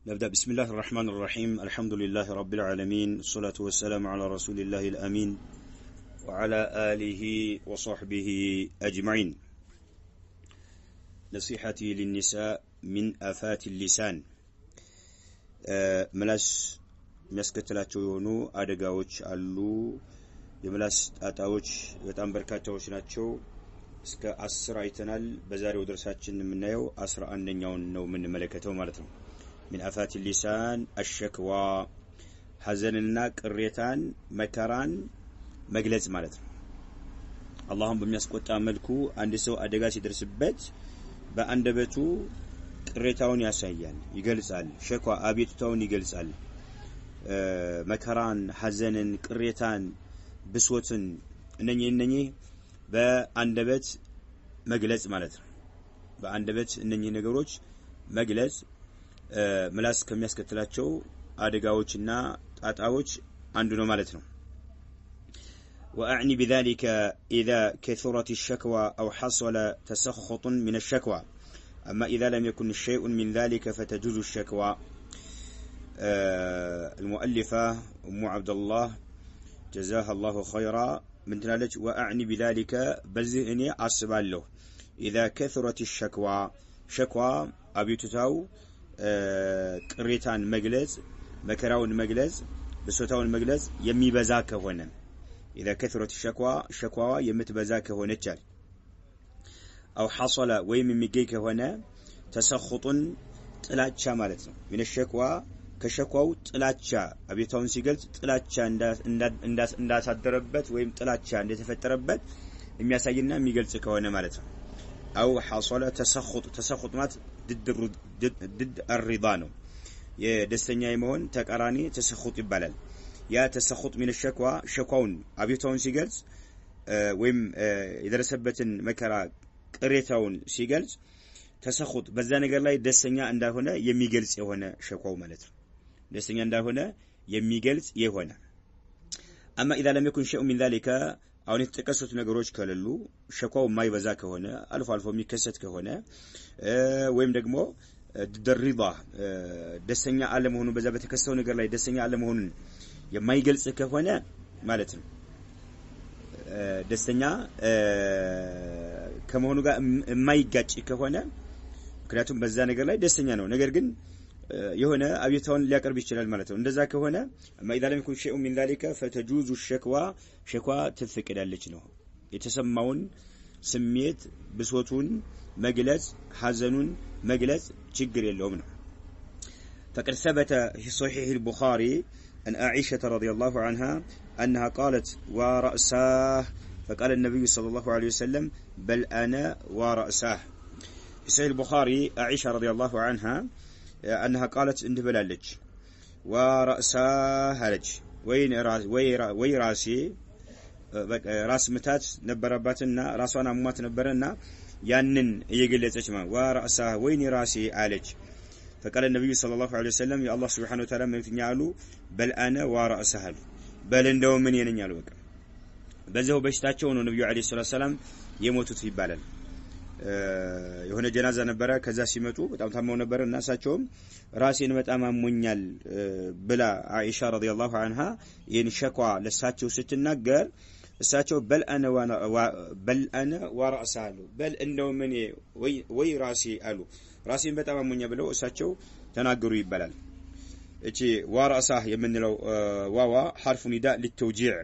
نبدأ بسم الله الرحمن الرحيم الحمد لله رب العالمين الصلاة والسلام على رسول الله الأمين وعلى آله وصحبه أجمعين. نصيحتي للنساء من آفات اللسان ملاس مسكتلاتو يونو አደጋዎች አሉ የምላስ ጣጣዎች በጣም በርካታዎች ናቸው እስከ 10 አይተናል በዛሬው ድርሳችን የምናየው 11ኛውን ነው የምንመለከተው ማለት ነው من آفات اللسان الشكوى حزننا قريتان مكران مجلس ማለት ነው اللهم በሚያስቆጣ መልኩ አንድ ሰው አደጋ ሲደርስበት በአንደበቱ ቅሬታውን ያሳያል ይገልጻል ሸኳ አቤቱታውን ይገልጻል መከራን ሐዘንን ቅሬታን ብሶትን እነኚህ በአንደበት መግለጽ ማለት ነው በአንደበት እነኚህ ነገሮች መግለጽ ምላስ ከሚያስከትላቸው አደጋዎችና ጣጣዎች አንዱ ነው ማለት ነው وأعني بذلك إذا كثرت الشكوى أو حصل تسخط من الشكوى أما إذا لم يكن شيء من ذلك فتجوز الشكوى المؤلفة أم عبد الله جزاها الله خيرا من تنالج وأعني بذلك بزئني أصبال له إذا كثرت الشكوى شكوى أبيتتاو ቅሬታን መግለጽ መከራውን መግለጽ ብሶታውን መግለጽ የሚበዛ ከሆነ اذا كثرت الشكوى የምትበዛ ከሆነች او حصل ወይም የሚገኝ ከሆነ ተሰخط ጥላቻ ማለት ነው من الشكوى ከሸኳው ጥላቻ አቤታውን ሲገልጽ ጥላቻ እንዳሳደረበት ወይም ጥላቻ እንደተፈጠረበት የሚያሳይና የሚገልጽ ከሆነ ማለት ነው او حصل تسخط ማለት ضد الرضا ነው የደስተኛ የመሆን ተቃራኒ ተሰخط ይባላል ያ ተሰخط من الشكوى ሸኳውን አቤታውን ሲገልጽ ወይም የደረሰበትን መከራ ቅሬታውን ሲገልጽ ተሰخط በዛ ነገር ላይ ደስተኛ እንዳልሆነ የሚገልጽ የሆነ ሸኳው ማለት ነው ደስተኛ እንዳልሆነ የሚገልጽ የሆነ اما اذا لم يكن شيء من ذلك አሁን የተጠቀሱት ነገሮች ከሌሉ ሸኳው የማይበዛ ከሆነ አልፎ አልፎ የሚከሰት ከሆነ ወይም ደግሞ ድርባ ደስተኛ አለመሆኑ በዛ በተከሰተው ነገር ላይ ደስተኛ አለመሆኑን የማይገልጽ ከሆነ ማለት ነው ደስተኛ ከመሆኑ ጋር የማይጋጭ ከሆነ ምክንያቱም በዛ ነገር ላይ ደስተኛ ነው ነገር ግን የሆነ አቤታውን ሊያቀርብ ይችላል ማለት ነው እንደዛ ከሆነ ማይዳ ለም ይኩን شيء من ذلك فتجوز الشكوى شكوى ትፈቀዳለች ነው የተሰማውን ስሜት ብሶቱን መግለጽ ሐዘኑን መግለጽ ችግር የለውም ነው فقد ثبت في صحيح البخاري أن عائشة رضي الله عنها أنها قالت ورأساه فقال النبي صلى الله عليه وسلم بل أنا ورأساه في صحيح البخاري عائشة رضي الله عنها أنها قالت إن بلالج ورأسها هلج وين راسي راس متات نبرباتنا راسنا موات نبرنا يانن يجلسش ما ورأسها وين راسي عالج فقال النبي صلى الله عليه وسلم يا الله سبحانه وتعالى من ينالو بل أنا ورأسها بل እንደው ምን የነኛሉ በቃ በዛው በሽታቸው ነው ነብዩ አለይሂ ሰላም የሞቱት ይባላል የሆነ ጀናዛ ነበረ ከዛ ሲመጡ በጣም ታመው ነበር እና እሳቸውም ራሴን በጣም አሞኛል ብላ አይሻ ረዲየላሁ عنها ይህን ሸኳ ለሳቸው ስትናገር እሳቸው በል አነ ወራሳሉ በል እንደው ምን ወይ ራሴ አሉ ራሴን በጣም አሞኛል ብለው እሳቸው ተናገሩ ይባላል እቺ ወራሳህ የምንለው ዋዋ حرف نداء للتوجيع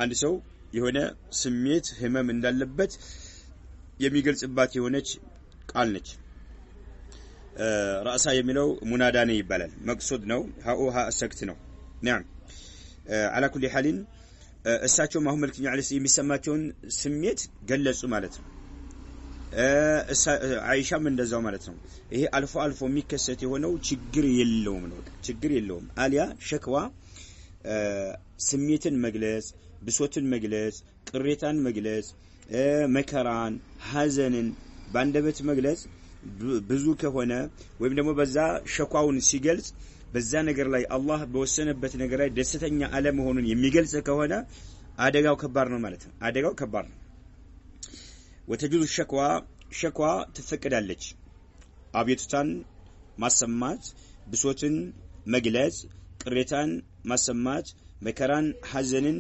አንድ ሰው የሆነ ስሜት ህመም እንዳለበት የሚገልጽባት የሆነች ቃል ነች ራሳ የሚለው ሙናዳ ነው ይባላል መቅሱድ ነው ሃኡሃ ሰክት ነው نعم على كل حال እሳቸው ማሁ መልክኛ አለስ የሚሰማቸውን ስሜት ገለጹ ማለት ነው አይሻም እንደዛው ማለት ነው ይሄ አልፎ አልፎ የሚከሰት የሆነው ችግር የለውም ነው ችግር የለውም አሊያ ሸክዋ ስሜትን መግለጽ ብሶትን መግለጽ ቅሬታን መግለጽ መከራን ሐዘንን ባንደበት መግለጽ ብዙ ከሆነ ወይም ደግሞ በዛ ሸኳውን ሲገልጽ በዛ ነገር ላይ አላህ በወሰነበት ነገር ላይ ደስተኛ አለ መሆኑን የሚገልጽ ከሆነ አደጋው ከባድ ነው ማለት ነው አደጋው ከባድ ነው وتجوز الشكوى شكوى تفقدالج አቤቱታን ማሰማት ብሶትን መግለጽ ቅሬታን ማሰማት መከራን ሐዘንን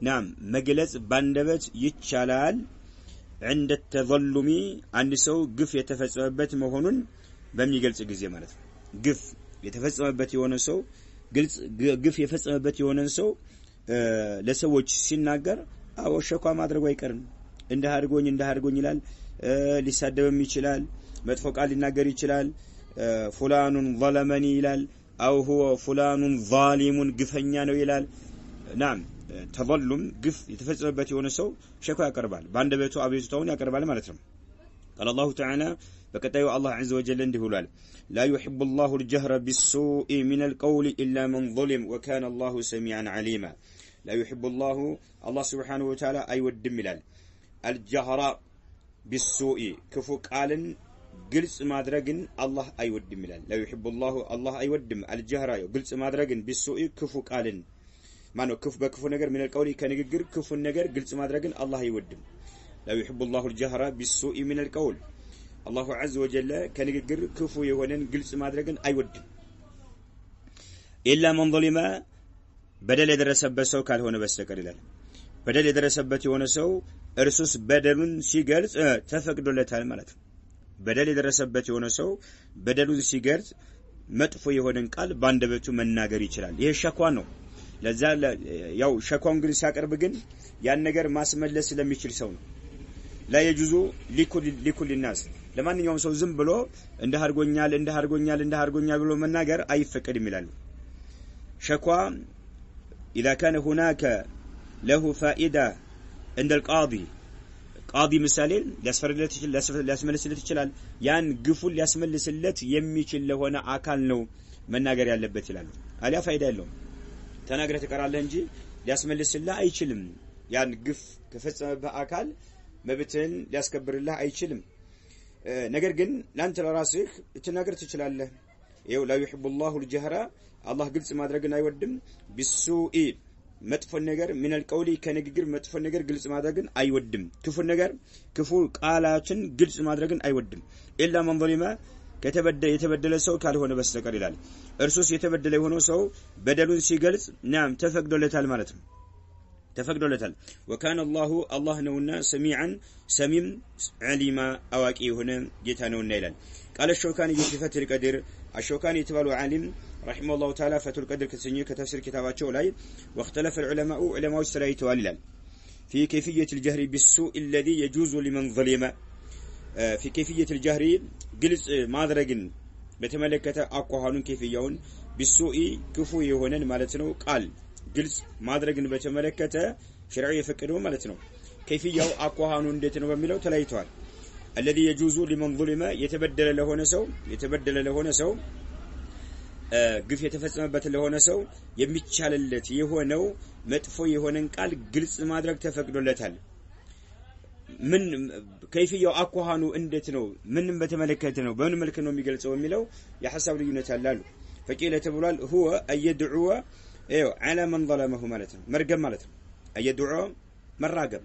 ናም መግለጽ ባንደበት ይቻላል عند التظلم አንድ ሰው ግፍ የተፈጸመበት መሆኑን በሚገልጽ ጊዜ ማለት ነው ግፍ የተፈጸመበት የሆነ ሰው ግፍ የፈጸመበት የሆነ ሰው ለሰዎች ሲናገር አዎ ሸኳ ማድረግ አይቀርም እንደ አድርጎኝ ይላል ሊሳደብም ይችላል መጥፎ ቃል ሊናገር ይችላል فلان ظلمني ይላል او هو فلان ظالم ግፈኛ ነው ይላል نعم ተظلم ግፍ የተፈጸመበት የሆነ ሰው ሸኳ ያቀርባል ባንደበቱ አቤቱታውን ያቀርባል ማለት ነው قال الله تعالى በቀጣዩ አላህ عز وجل እንዲህ ብሏል لا يحب الله الجهر بالسوء من القول الا من ظلم وكان الله سميعا عليما لا يحب الله سبحانه وتعالى አይወድም ይላል الجهر بالسوء ክፉ ቃልን ግልጽ ማድረግን አላህ አይወድም ይላል لا يحب الله አይወድም الجهر ግልጽ ማድረግን بالسوء ክፉ ቃልን ማነው በክፉ ነገር من القول ከንግግር ክፉ ነገር ግልጽ ማድረግን አላህ አይወድም لا يحب الله الجهر بالسوء من القول الله عز وجل ከንግግር ክፉ የሆነን ግልጽ ማድረግን አይወድም إلا من ظلم በደል የደረሰበት ሰው ካልሆነ በስተቀር ይላል በደል የደረሰበት የሆነ ሰው እርሱስ በደሉን ሲገልጽ ተፈቅዶለታል ማለት ነው በደል የደረሰበት የሆነ ሰው በደሉን ሲገልጽ መጥፎ የሆነን ቃል ባንደበቱ መናገር ይችላል ይሄ ሸኳ ነው ለዛ ያው ሸኳን ግን ሲያቀርብ ግን ያን ነገር ማስመለስ ስለሚችል ሰው ነው لا يجوز لكل الناس ለማንኛውም ሰው ዝም ብሎ እንደ አድርጎኛል ብሎ መናገር አይፈቀድም ይላል ሸኳ اذا كان هناك له فائده عند القاضي قاضي مثالي ሊያስመልስለት ይችላል ያን ግፉን ሊያስመልስለት የሚችል ለሆነ አካል ነው መናገር ያለበት ይላል አሊያ ፋይዳ የለውም ተናግረህ ተቀራለህ እንጂ ሊያስመልስልህ አይችልም ያን ግፍ ከፈጸመበት አካል መብትን ሊያስከብርልህ አይችልም ነገር ግን ላንተ ለራስህ ተናገር ትችላለህ ይኸው لا يحب الله الجهر الله ግልጽ ማድረግን አይወድም بالسوء መጥፎ ነገር من القول ከንግግር መጥፎ ነገር ግልጽ ማድረግን አይወድም ክፉ ቃላችን ግልጽ ማድረግን አይወድም إلا من ظلم የተበደለ ሰው ካልሆነ በስተቀር ይላል እርሱስ የተበደለ የሆነው ሰው በደሉን ሲገልጽ ናም ተፈቅዶለታል ማለት ነው ተፈቅዶለታል وكان الله ነውና سميعا سميم عليما አዋቂ የሆነ ጌታ ነውና ይላል قال الشوكاني في فتح القدر الشوكاني የተባሉ ዓሊም رحمه الله تعالى فتح القدر ከተሰኘው ከተፍሲር ኪታባቸው ላይ واختلف العلماء علماء ተለያይተዋል ይላል في كيفية الجهر بالسوء الذي يجوز لمن ظلم في كيفية الجهر ግልጽ ማድረግን በተመለከተ አቋሃኑን ከይፍያውን بالسوء ክፉ የሆነን ማለት ነው ቃል ግልጽ ማድረግን በተመለከተ ሸሪዓ የፈቀደው ማለት ነው ከይፍያው አቋሃኑ እንዴት ነው በሚለው ተለያይተዋል الذي يجوز لمن ظلم የተበደለ ለሆነ ሰው ግፍ የተፈጸመበት ለሆነ ሰው የሚቻልለት የሆነው መጥፎ የሆነን ቃል ግልጽ ማድረግ ተፈቅዶለታል ምን ከይፍያው አቋሃኑ እንዴት ነው ምንም በተመለከተ ነው በምን መልኩ ነው የሚገልጸው የሚለው የሐሳብ ልዩነት አላሉ فقيل ተብሏል هو ايدعو على من ظلمه ማለት ነው መርገም ማለት ነው ايدعو መራገም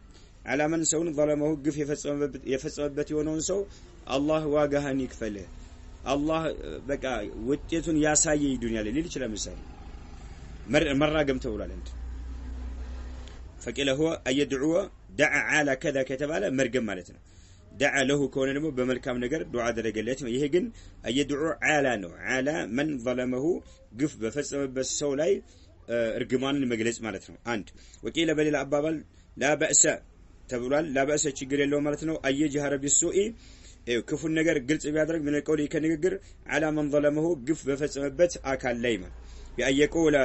على من ሰውን ظلمه ግፍ የፈጸመበት የሆነውን ሰው አላህ ዋጋህን ይክፈልህ አላህ በቃ ውጤቱን ያሳየኝ ዱንያ ላይ ሊል ይችላል ምሳሌ መራገም ተብሏል እንት فقيل هو ايدعو دعا على كذا ከተባለ መርገም ማለት ነው دعا له ከሆነ ደግሞ በመልካም ነገር ዱዓ አደረገለት ይሄ ግን ايدعو على ነው على من ظلمه ግፍ በፈጸመበት ሰው ላይ እርግማንን መግለጽ ማለት ነው አንድ وقيل በሌላ አባባል لا بأس ተብሏል لا بأس ችግር የለው ማለት ነው ايجهر بالسوء ክፉ ነገር ግልጽ ቢያደርግ ምን ቀውሊ ከንግግር على من ظلمه ግፍ በፈጸመበት አካል ላይ ያየቆላ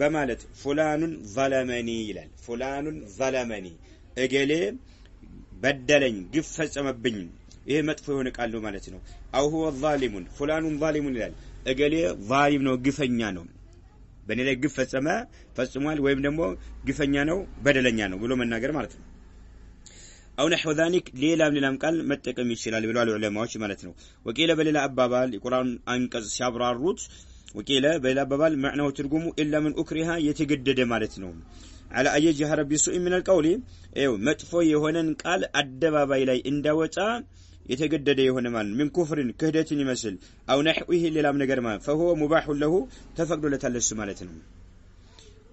በማለት فلان ظلمني ይላል فلان ظلمني እገሌ በደለኝ ግፍ ፈጸመብኝ ይሄ መጥፎ የሆነ ቃል ነው ማለት ነው አው هو ظالم فلان ظالم ይላል እገሌ ظالم ነው ግፈኛ ነው በኔ ላይ ግፍ ፈጽሟል ወይም ደግሞ ግፈኛ ነው በደለኛ ነው ብሎ መናገር ማለት ነው او نحو ذلك ሌላም ቃል መጠቀም ይችላል ብለዋል ዑለማዎች ማለት ነው ወቂለ በሌላ አባባል የቁርአን አንቀጽ ሲያብራሩት ወቂለ በሌላ አባባል معناه ትርጉሙ الا من اكره የተገደደ ማለት ነው على اي جهر بسوء من القول መጥፎ የሆነን ቃል አደባባይ ላይ እንዳወጣ يتجدد يهون مال من كفر كهدة يمثل أو نحوه للام نجر ما فهو مباح له تفقد لتلس مالتنا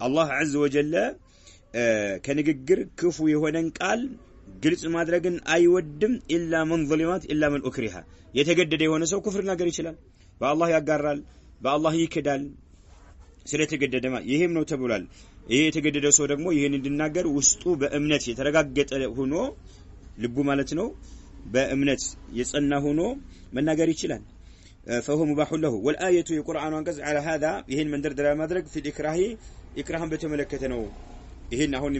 الله عز وجل كنجر كفو يهونن قال ግልጽ ማድረግን አይወድም ኢላ መን ظلمات ኢላ መን ኡክሪሃ የተገደደ የሆነ ሰው ኩፍር ነገር ይችላል በአላህ ያጋራል በአላህ ይክዳል ስለተገደደ ይሄም ነው ተብሏል ይሄ የተገደደ ሰው ደግሞ ይሄን እንድናገር ውስጡ በእምነት የተረጋገጠ ሆኖ ልቡ ማለት ነው በእምነት የጸና ሆኖ መናገር ይችላል فهو مباح له والايه القران አንቀጽ على هذا ይሄን መንደርደራ ማድረግ في ኢክራህን በተመለከተ ነው ይሄን አሁን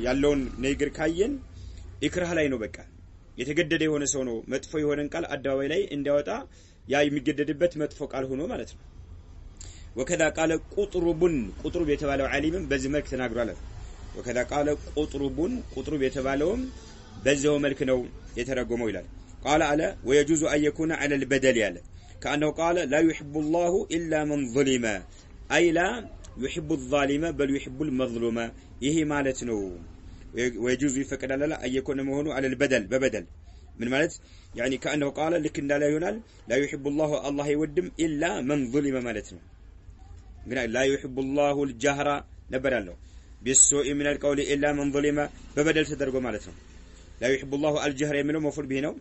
ያለውን ነገር ካየን ኢክራህ ላይ ነው በቃ የተገደደ የሆነ ሰው ነው መጥፎ የሆነን ቃል አዳዋይ ላይ እንዲያወጣ ያ የሚገደድበት መጥፎ ቃል ሆኖ ማለት ነው وكذا قال قطرب የተባለው ዓሊምም በዚህ መልክ ተናግሯል وكذا قال قطرب የተባለውም በዚያው መልክ ነው የተረጎመው ይላል قال على ويجوز ان يكون على البدل ያለ كانه قال لا يحب الله الا من ظلم اي لا يحب الظالم بل يحب المظلوم ይሄ ማለት ነው ويجوز يفقد لا ان يكون مهونه على البدل ببدل من ማለት يعني كانه قال لك እንዳለ ይሆናል لا يحب الله يودم الا من ظلم ማለት ነው ግን لا يحب الله الجهر ነበር ያለው بالسوء من القول الا من ظلم ببدل ተደርጎ ማለት ነው لا يحب الله الجهر የሚለው መፍዑል ቢሂ ነው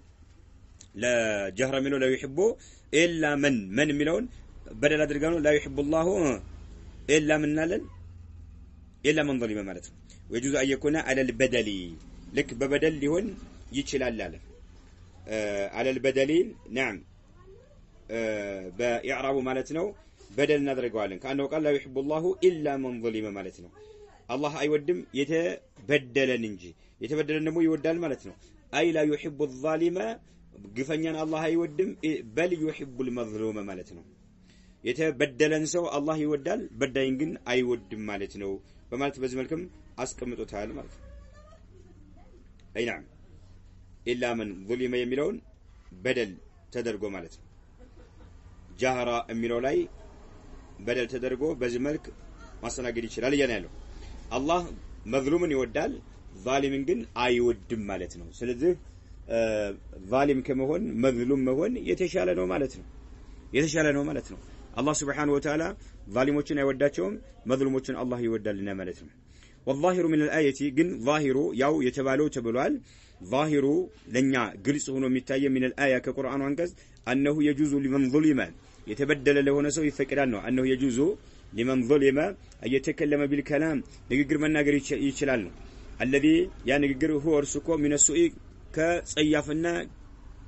ለጀህረ የሚለው لا يحب الا من የሚለውን በደል አድርገው ነው لا يحب الله الا من አለን الا من ظلم ማለት ነው ويجوز ان يكون على البدل لك ببدل ሊሆን ይችላል አለ على البدل نعم باعراب ማለት ነው بدل እናደርገዋለን ካነው ቃል لا يحب الله الا من ظلم ማለት ነው አላህ አይወድም የተበደለን እንጂ የተበደለን ደግሞ ይወዳል ማለት ነው اي لا يحب الظالم ግፈኛን አላህ አይወድም بل يحب المظلوم ማለት ነው የተበደለን ሰው አላህ ይወዳል በዳይን ግን አይወድም ማለት ነው በማለት በዚህ መልኩም አስቀምጦታል ማለት ነው አይናም ኢላ መን ظلم የሚለውን በደል ተደርጎ ማለት ነው ጃህራ የሚለው ላይ በደል ተደርጎ በዚህ መልክ ማስተናገድ ይችላል ያለው አላህ መዝሉምን ይወዳል ዛሊምን ግን አይወድም ማለት ነው ስለዚህ ዛሊም ከመሆን መዝሉም መሆን የተሻለ ነው ማለት ነው አላህ Subhanahu Wa Ta'ala ዛሊሞችን አይወዳቸውም መዝሉሞችን አላህ ይወዳልና ማለት ነው والظاهر من الايه ግን ዛሂሩ ያው የተባለው ተብሏል ዛሂሩ ለኛ ግልጽ ሆኖ የሚታየው من الايه ከቁርአኑ አንቀጽ انه يجوز لمن ظلم የተበደለ ለሆነ ሰው ይፈቀዳል ነው انه يجوز لمن ظلم ان يتكلم بالكلام ንግግር መናገር ይችላል ነው الذي ያ ንግግር هو እርሱኮ من السوء ከጸያፍና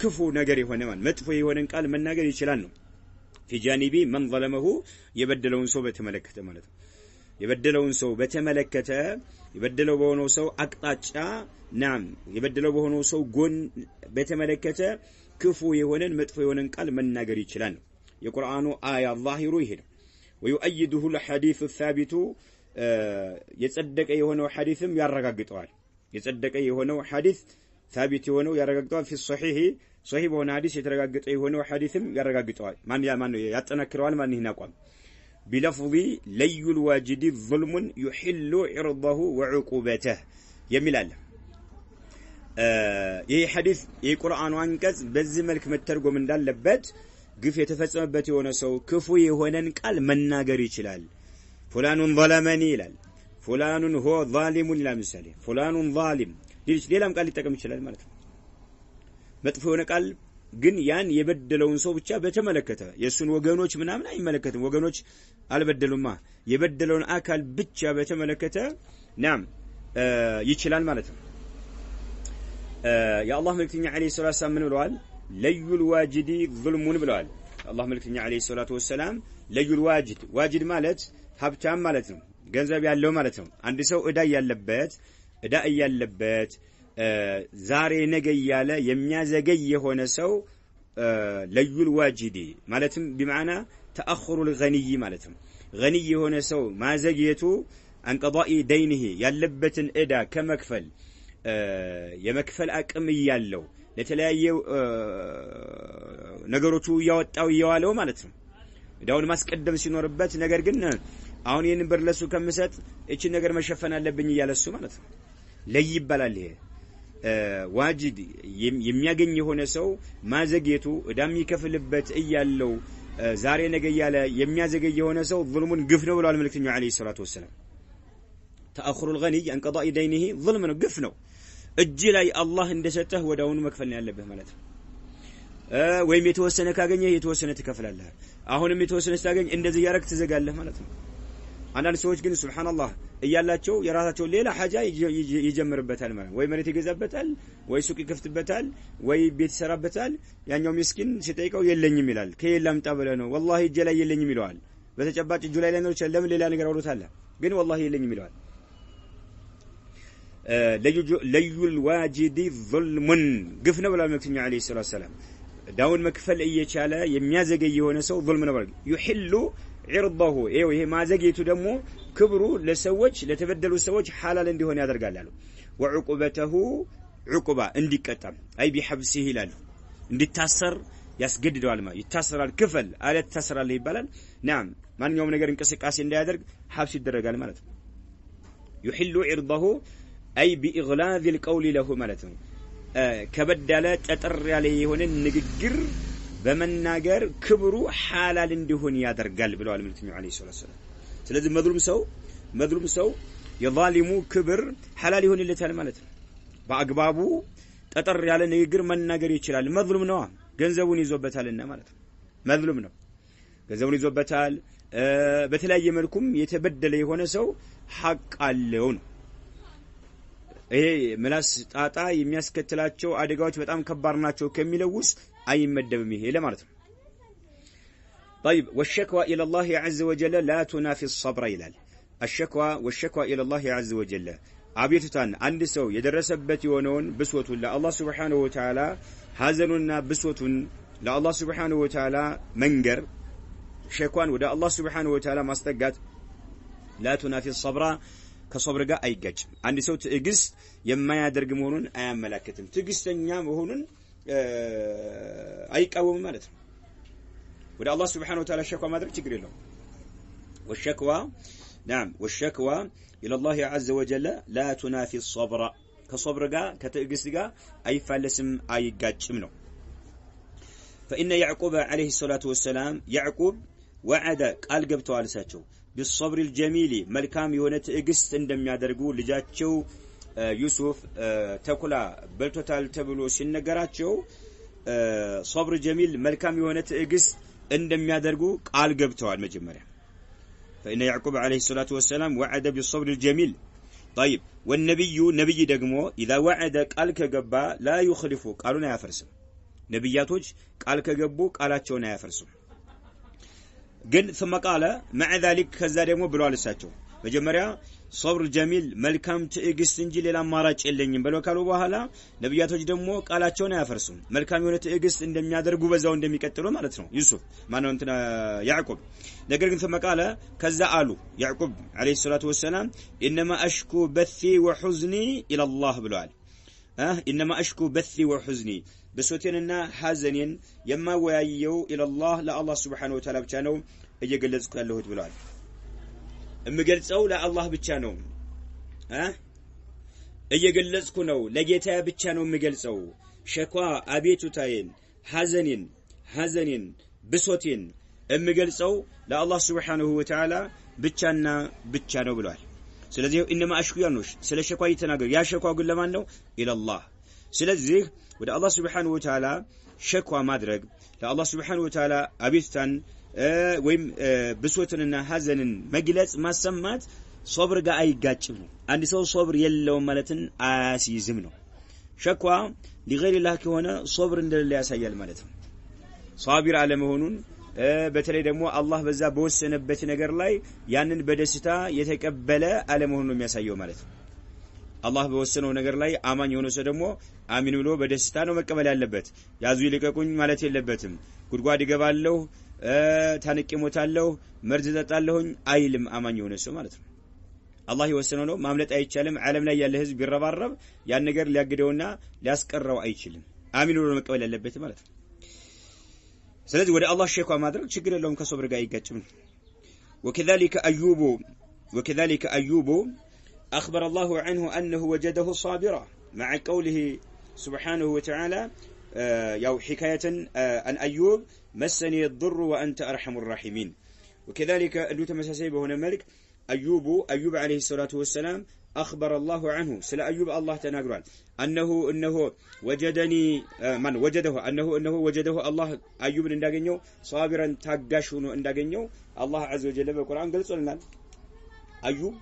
ክፉ ነገር የሆነ ማለት መጥፎ የሆነን ቃል መናገር ይችላል ነው في جانب من ظلمه የበደለውን ሰው በተመለከተ ማለት ነው የበደለውን ሰው በተመለከተ የበደለው በሆነው ሰው አቅጣጫ ናም የበደለው በሆነው ሰው ጎን በተመለከተ ክፉ የሆነን መጥፎ የሆነን ቃል መናገር ይችላል ነው የቁርአኑ አያ ዛሂሩ ይሄ ነው ويؤيده الحديث الثابت የጸደቀ የሆነው ሐዲስም ያረጋግጠዋል የጸደቀ የሆነው ሐዲስ ثابت የሆነው ያረጋግጠዋል في الصحيح صحيح በሆነ ሐዲስ የተረጋገጠ የሆነው ሐዲስም ያረጋግጠዋል ማን ያጠናክረዋል ማን ይሄን አቋም بلفظ لي الواجد ظلم يحل عرضه وعقوبته የሚላል ይሄ ሐዲስ የቁርአኑ አንቀጽ በዚህ መልክ መተርጎም እንዳለበት ግፍ የተፈጸመበት የሆነ ሰው ክፉ የሆነን ቃል መናገር ይችላል فلان ظلمني ይላል فلان هو ظالم ይላል ምሳሌ فلان ظالم ሌላም ቃል ሊጠቀም ይችላል ማለት ነው መጥፎ የሆነ ቃል ግን ያን የበደለውን ሰው ብቻ በተመለከተ የሱን ወገኖች ምናምን አይመለከትም ወገኖች አልበደሉማ የበደለውን አካል ብቻ በተመለከተ ናም ይችላል ማለት ነው የአላህ መልእክተኛ አለይሂ ሰላቱ ወሰላም ምን ብለዋል ለዩል ዋጂዲ ዙልሙን ብለዋል አላህ መልእክተኛ አለይሂ ሰላቱ ወሰላም ለዩል ዋጂድ ማለት ሀብታም ማለት ነው ገንዘብ ያለው ማለት ነው አንድ ሰው እዳ ያለበት ዛሬ ነገ ያለ የሚያዘገይ የሆነ ሰው ለዩል ዋጂዲ ማለትም بمعنى تاخر الغني ማለትም غني የሆነ ሰው ማዘግየቱ አንቀضاء دينه ያለበትን እዳ ከመክፈል የመክፈል አቅም ያለው ለተለያየ ነገሮቹ ያወጣው ይዋለው ማለት ነው እዳውን ማስቀደም ሲኖርበት ነገር ግን አሁን ይሄን ብር ለሱ ከምሰጥ እቺ ነገር መሸፈን አለብኝ ያለሱ ማለት ነው ለይ ይባላል ይሄ ዋጅድ የሚያገኝ የሆነ ሰው ማዘግየቱ እዳም ይከፍልበት እያለው ዛሬ ነገ ያለ የሚያዘገይ የሆነ ሰው ظلሙን ግፍ ነው ብለዋል መልእክተኛው አለይሂ ሰላቱ ወሰለም ተአخر الغني عن قضاء دينه ظلم ነው ግፍ ነው እጅ ላይ አላህ እንደሰጠህ ወዳውኑ መክፈል ነው ያለብህ ማለት ነው ወይም የተወሰነ ካገኘ የተወሰነ ትከፍላለህ አሁንም የተወሰነ ታገኝ እንደዚህ ያረክ ትዘጋለህ ማለት ነው አንዳንድ ሰዎች ግን ሱብሃንአላህ እያላቸው የራሳቸው ሌላ ሐጃ ይጀምርበታል ማለት ወይ መሬት ይገዛበታል ወይ ሱቅ ይከፍትበታል ወይ ቤት ይሰራበታል ያኛው ምስኪን ሲጠይቀው የለኝም ይላል ከየላምጣ ብለ ነው ወላሂ እጄ ላይ የለኝም ይለዋል በተጨባጭ እጁ ላይ ነው ለምን ሌላ ነገር አውሮታል ግን ወላሂ የለኝም ይለዋል ለዩል ዋጂዲ ظልሙን ግፍ ነው ብሏል መልእክተኛው አለይሂ ሰላም ዳውን መክፈል እየቻለ የሚያዘገይ የሆነ ሰው ظልም ነው ብሏል ይحሉ عرضه ይሄ ማዘግየቱ ደግሞ ክብሩ ለሰዎች ለተበደሉ ሰዎች ሐላል እንዲሆን ያደርጋል አሉ ወዕቁበተሁ ዕቁባ እንዲቀጣም አይ ቢሐብሲህ ይላሉ እንዲታሰር ያስገድደዋል ማለት ይታሰራል ክፈል አለ ተታሰራል ይባላል نعم ማንኛውም ነገር እንቅስቃሴ እንዳያደርግ ሐብስ ይደረጋል ማለት ነው يحل عرضه أي بإغلاظ القول له ማለት ነው ከበዳለ ጠጠር ያለ የሆነ ንግግር በመናገር ክብሩ ሐላል እንዲሆን ያደርጋል ብለዋል መልእክተኛው አለይሂ ሰላም ስለዚህ መድሉም ሰው የዛሊሙ ክብር ሐላል ይሆንለታል ማለት ነው በአግባቡ ጠጠር ያለ ንግግር መናገር ይችላል መድሉም ነው ገንዘቡን ይዞበታልና ማለት ነው መድሉም ነው ገንዘቡን ይዞበታል በተለያየ መልኩም የተበደለ የሆነ ሰው ሐቅ አለው ነው ይሄ ምላስ ጣጣ የሚያስከትላቸው አደጋዎች በጣም ከባድ ናቸው ከሚለው ውስጥ አይመደብም ይሄ ለማለት ነው طيب والشكوى الى الله عز وجل لا تنافي الصبر ይላል الشكوى الى الله عز وجل አቤቱታን አንድ ሰው የደረሰበት የሆነውን ብሶቱን ለአላህ Subhanahu Wa Ta'ala ሐዘኑና ብሶቱን ለአላህ Subhanahu Wa Ta'ala መንገር ሸኳን ወደ አላህ Subhanahu Wa Ta'ala ማስጠጋት لا تنافي الصبر ከሶብር ጋር አይጋጭም አንድ ሰው ትዕግስት የማያደርግ መሆኑን አያመለክትም ትዕግስተኛ መሆኑን አይቃወም ማለት ነው ወደ አላህ Subhanahu Wa Ta'ala ሸኳ ማድረግ ችግር የለውም والشكوى الى الله عز وجل لا تنافي الصبر ከሶብር ጋር ከትዕግስት ጋር አይፋለስም አይጋጭም ነው فإن يعقوب عليه الصلاة والسلام يعقوب وعد قال ገብተዋል እሳቸው بالصبر الجميل መልካም የሆነ ትዕግስት እንደሚያደርጉ ልጃቸው ዩሱፍ ተኩላ በልቶታል ተብሎ ሲነገራቸው صبر جميل መልካም የሆነ ትዕግስት እንደሚያደርጉ ቃል ገብተዋል መጀመሪያ فإن يعقوب عليه الصلاة والسلام وعد بالصبر الجميل طيب والنبي نبي ደግሞ اذا وعد ቃል ከገባ لا يخلف ቃሉን አያፈርስም ነብያቶች ቃል ከገቡ ቃላቸውን አያፈርሱም ግን ثم قال مع ذلك ከዛ ደግሞ ብለዋል እሳቸው መጀመሪያ صبر جميل መልካም ትዕግስት እንጂ ሌላ አማራጭ የለኝም ብለው ካሉ በኋላ ነብያቶች ደግሞ ቃላቸውን አያፈርሱም መልካም የሆነ ትዕግስት እንደሚያደርጉ በዛው እንደሚቀጥሉ ማለት ነው ዩሱፍ ማነው እንትና ያዕቆብ ነገር ግን ثم قال ከዛ አሉ ያዕቆብ عليه الصلاه والسلام انما اشكو بثي وحزني الى الله ብለዋል انما اشكو بثي وحزني በሶቴንና ሐዘኔን የማወያየው الى الله ለአላህ Subhanahu Wa Ta'ala ብቻ ነው እየገለጽኩ ያለሁት ብለዋል እምገልጸው ለአላህ ብቻ ነው እየገለጽኩ ነው ለጌታዬ ብቻ ነው እምገልጸው ሸኳ አቤቱታዬን ሐዘኔን ብሶቴን እምገልጸው ለአላህ Subhanahu Wa Ta'ala ብቻና ብቻ ነው ብለዋል ስለዚህ انما اشكو ያኖሽ ስለ ሸኳ ይተናገር ያ ሸኳ ግን ለማን ነው الى الله ስለዚህ ወደ አላህ Subhanahu Wa Ta'ala ሸኳ ማድረግ ለአላህ Subhanahu Wa Ta'ala አቤቱታን ወይም ብሶትንና ሐዘንን መግለጽ ማሰማት ሶብር ጋር አይጋጭም ነው አንድ ሰው ሶብር የለውም ማለትን አያስይዝም ነው ሸኳ لغير الله ከሆነ ሶብር እንደሌለ ያሳያል ማለት ነው ሷቢር አለመሆኑን በተለይ ደግሞ አላህ በዛ በወሰነበት ነገር ላይ ያንን በደስታ የተቀበለ አለመሆኑን የሚያሳየው ማለት ነው አላህ በወሰነው ነገር ላይ አማኝ የሆነ ሰው ደግሞ አሚን ብሎ በደስታ ነው መቀበል ያለበት ያዙ ይልቀቁኝ ማለት የለበትም ጉድጓድ ይገባለሁ ታንቄ ሞታለሁ መርዝ ጠጣለሁኝ አይልም አማኝ የሆነ ሰው ማለት ነው አላህ የወሰነው ነው ማምለጥ አይቻልም ዓለም ላይ ያለ ህዝብ ቢረባረብ ያን ነገር ሊያግደውና ሊያስቀረው አይችልም አሚን ብሎ መቀበል ያለበት ማለት ነው ስለዚህ ወደ አላህ ሸኳ ማድረግ ችግር የለውም ከሶብር ጋር አይጋጭም وكذلك أيوب أخبر الله عنه أنه وجده صابرا مع قوله سبحانه وتعالى يو حكاية عن أيوب مسني الضر وأنت أرحم الراحمين وكذلك أنه تمساسي بهنا ملك أيوب عليه الصلاة والسلام أخبر الله عنه سلا أيوب الله تناقران أنه وجدني من وجده أنه وجده الله أيوب انداغنيو صابرا تاغاشونو انداغنيو الله عز وجل بالقرآن قلت لنا أيوب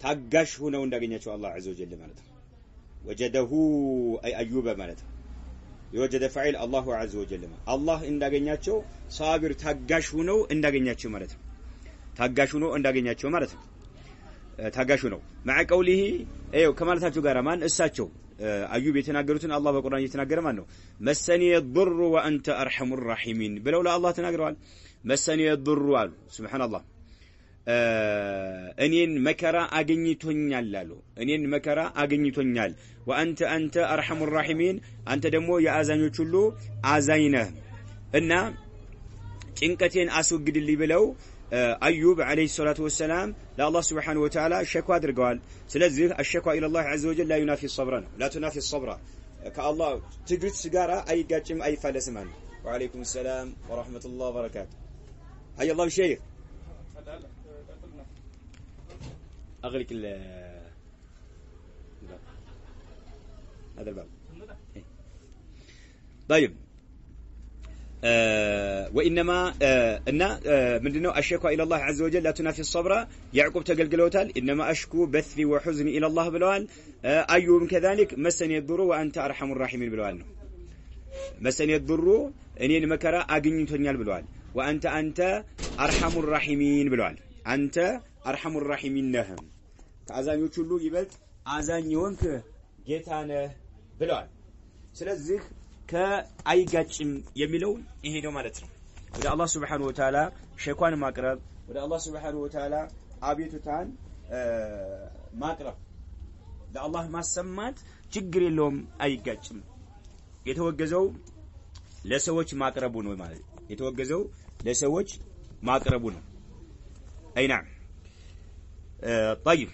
تاغاشونو انداغنيو الله عز وجل معناته وجده أي أيوب معناته يوجد فعيل الله عز وجل الله انداغنيو صابر تاغاشونو انداغنيو معناته تاغاشونو انداغنيو معناته ታጋሹ ነው مع قوله ايو ከማለታቸው ጋር ማን እሳቸው አዩብ የተናገሩትን አላህ በቁርአን እየተናገረ ማን ነው መሰኒ الضر وانت ارحم الراحمين ብለው ለአላህ ተናግረዋል መሰኒ الضر አሉ ሱብሃንአላህ እኔን መከራ አገኝቶኛል አሉ እኔን መከራ አገኝቶኛል وانت ارحم الراحمين አንተ ደግሞ የአዛኞች ሁሉ አዛኝ ነህ እና ጭንቀቴን አስወግድልኝ ብለው أيوب عليه الصلاة والسلام لا الله سبحانه وتعالى شكوى درقوال سلزه الشكوى إلى الله عز وجل لا ينافي الصبر لا تنافي الصبر كالله تجد سجارة أي قاتم أي فلسمان وعليكم السلام ورحمة الله وبركاته هيا الله شيخ أغلق هذا الباب طيب وإنما إن مندنو الشكوى إلى الله عز وجل لا تنافي الصبر يعقوب تقلقلوتال إنما أشكو بثي وحزني إلى الله بلوال أيوب كذلك مسني الضر وأنت أرحم الراحمين بلوال مسني الضر إني المكرة أجني تنيال بلوال وأنت أرحم الراحمين بلوال أنت أرحم الراحمين نهم تعزان يوتشلو يبلت عزان يومك جيتانه بلوال سلزق كأيجاتشم يميلون إهينو مالتنا وده الله سبحانه وتعالى شيكوان ماقرب وده الله سبحانه وتعالى عبيتوتان ماقرب ده الله ما سمات ችግር የለውም አይጋጭም የተወገዘው ለሰዎች ማቅረቡ ነው ማለት የተወገዘው ለሰዎች ማቅረቡ ነው اي نعم طيب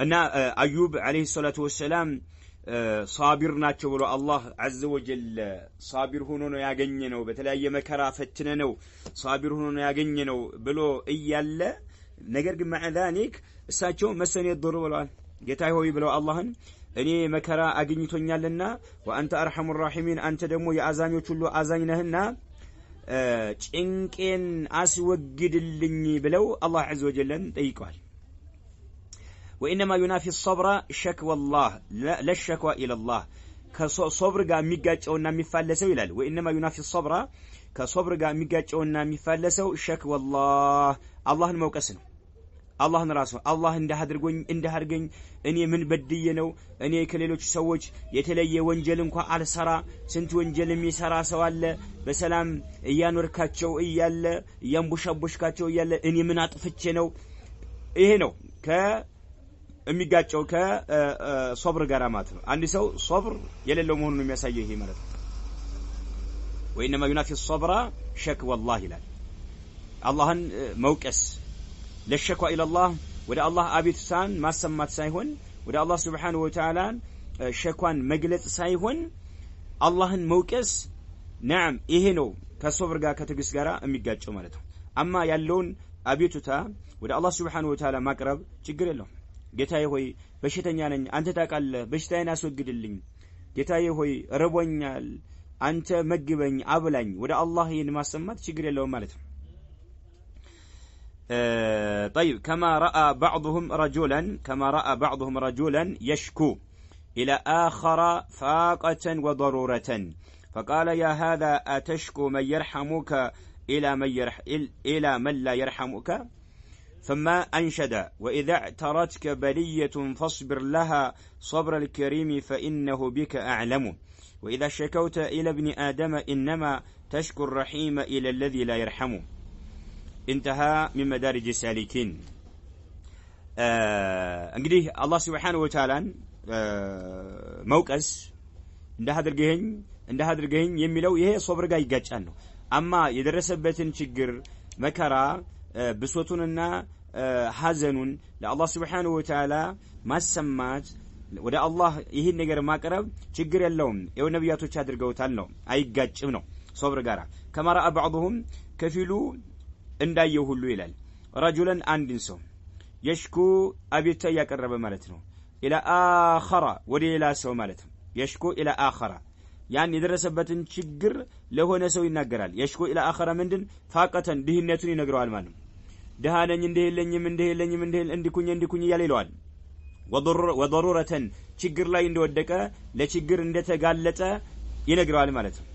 أن أيوب عليه الصلاة والسلام صابر ناتشو بلو الله عز وجل صابر هنو ياغنينو بتلاي مكرا فتننو صابر هنو ياغنينو بلو إيالا نجرق مع ذلك ساتشو مسني الضر بلوان جتاي هو بلو اللهن أني مكرا أغنيتو لنا وأنت أرحم الراحمين أنت دمو يا أزانيو تشلو أزانينهن ጭንቄን አስወግድልኝ ብለው الله عز وجل ጠይቀዋል وإنما ينافي الصبر شكوى الله لا الشكوى إلى الله كصبر جا ميجاچونا ميفالسو ይላል وإنما ينافي الصبر كصبر جا ميجاچونا ميفالسو شكوى الله አላህን መውቀስ ነው አላህን ራሱ አላህ እንደሃድርገኝ እኔ ምን በድዬ ነው እኔ ከሌሎች ሰዎች የተለየ ወንጀል እንኳን አልሰራ ስንት ወንጀል የሚሰራ ሰው አለ በሰላም እያኖርካቸው እያለ ያንቡሻቡሽካቸው እያለ እኔ ምን አጥፍቼ ነው ይሄ ነው የሚጋጨው ከሶብር ጋር ማለት ነው አንድ ሰው ሶብር የሌለው መሆኑን የሚያሳየው ይሄ ማለት ነው وإنما ينافي الصبر شكوى الله ይላል አላህን መውቀስ ለሸክዋ ኢላ አላህ ወደ አላህ አቤቱታን ማሰማት ሳይሆን ወደ አላህ Subhanahu Wa Ta'ala ሸክዋን መግለጽ ሳይሆን አላህን መውቀስ نعم ይሄ ነው ከሶብር ጋር ከትግስት ጋር የሚጋጨው ማለት ነው አማ ያለውን አቤቱታ ወደ አላህ Subhanahu Wa Ta'ala ማቅረብ ችግር የለውም ጌታዬ ሆይ በሽተኛ ነኝ አንተ ታውቃለህ በሽታዬን አስወግድልኝ ጌታዬ ሆይ ረቦኛል አንተ መግበኝ አብላኝ ወደ አላህ ይሄን ማሰማት ችግር የለውም ማለት ነው طيب كما رأى بعضهم رجلا يشكو إلى آخر فاقة وضرورة فقال يا هذا أتشكو من يرحمك إلى من لا يرحمك ثم أنشد وإذا اعترتك بلية فاصبر لها صبر الكريم فإنه بك أعلم وإذا شكوت إلى ابن آدم إنما تشكو الرحيم إلى الذي لا يرحم انتهى من مدارج السالكين እንግዲህ አላህ Subhanahu Wa Ta'ala መውቀስ እንዳድርገኝ የሚለው ይሄ ሶብር ጋር ይጋጫል ነው አማ የደረሰበትን ችግር መከራ ብሶቱንና ሐዘኑን ለአላህ Subhanahu Wa Ta'ala ማሰማት ወደ አላህ ይሄን ነገር ማቅረብ ችግር የለውም የው ነብያቶች አድርገውታል ነው አይጋጭም ነው ሶብር ጋራ ከማራ بعضهم ከፊሉ እንዳየው ሁሉ ይላል رجلا አንድን ሰው يشكو አቤታ ያቀረበ ማለት ነው الى اخر ወደ ሌላ ሰው ማለት ነው يشكو الى اخر ያን የደረሰበትን ችግር ለሆነ ሰው ይናገራል يشكو الى اخر ምንድን ፋቀተን ድህነቱን ይነግረዋል ማለት ነው ደሃነኝ እንደሌለኝም እንዲኩኝ ይያል ይለዋል ወضرورተን ችግር ላይ እንደወደቀ ለችግር እንደተጋለጠ ይነግረዋል ማለት ነው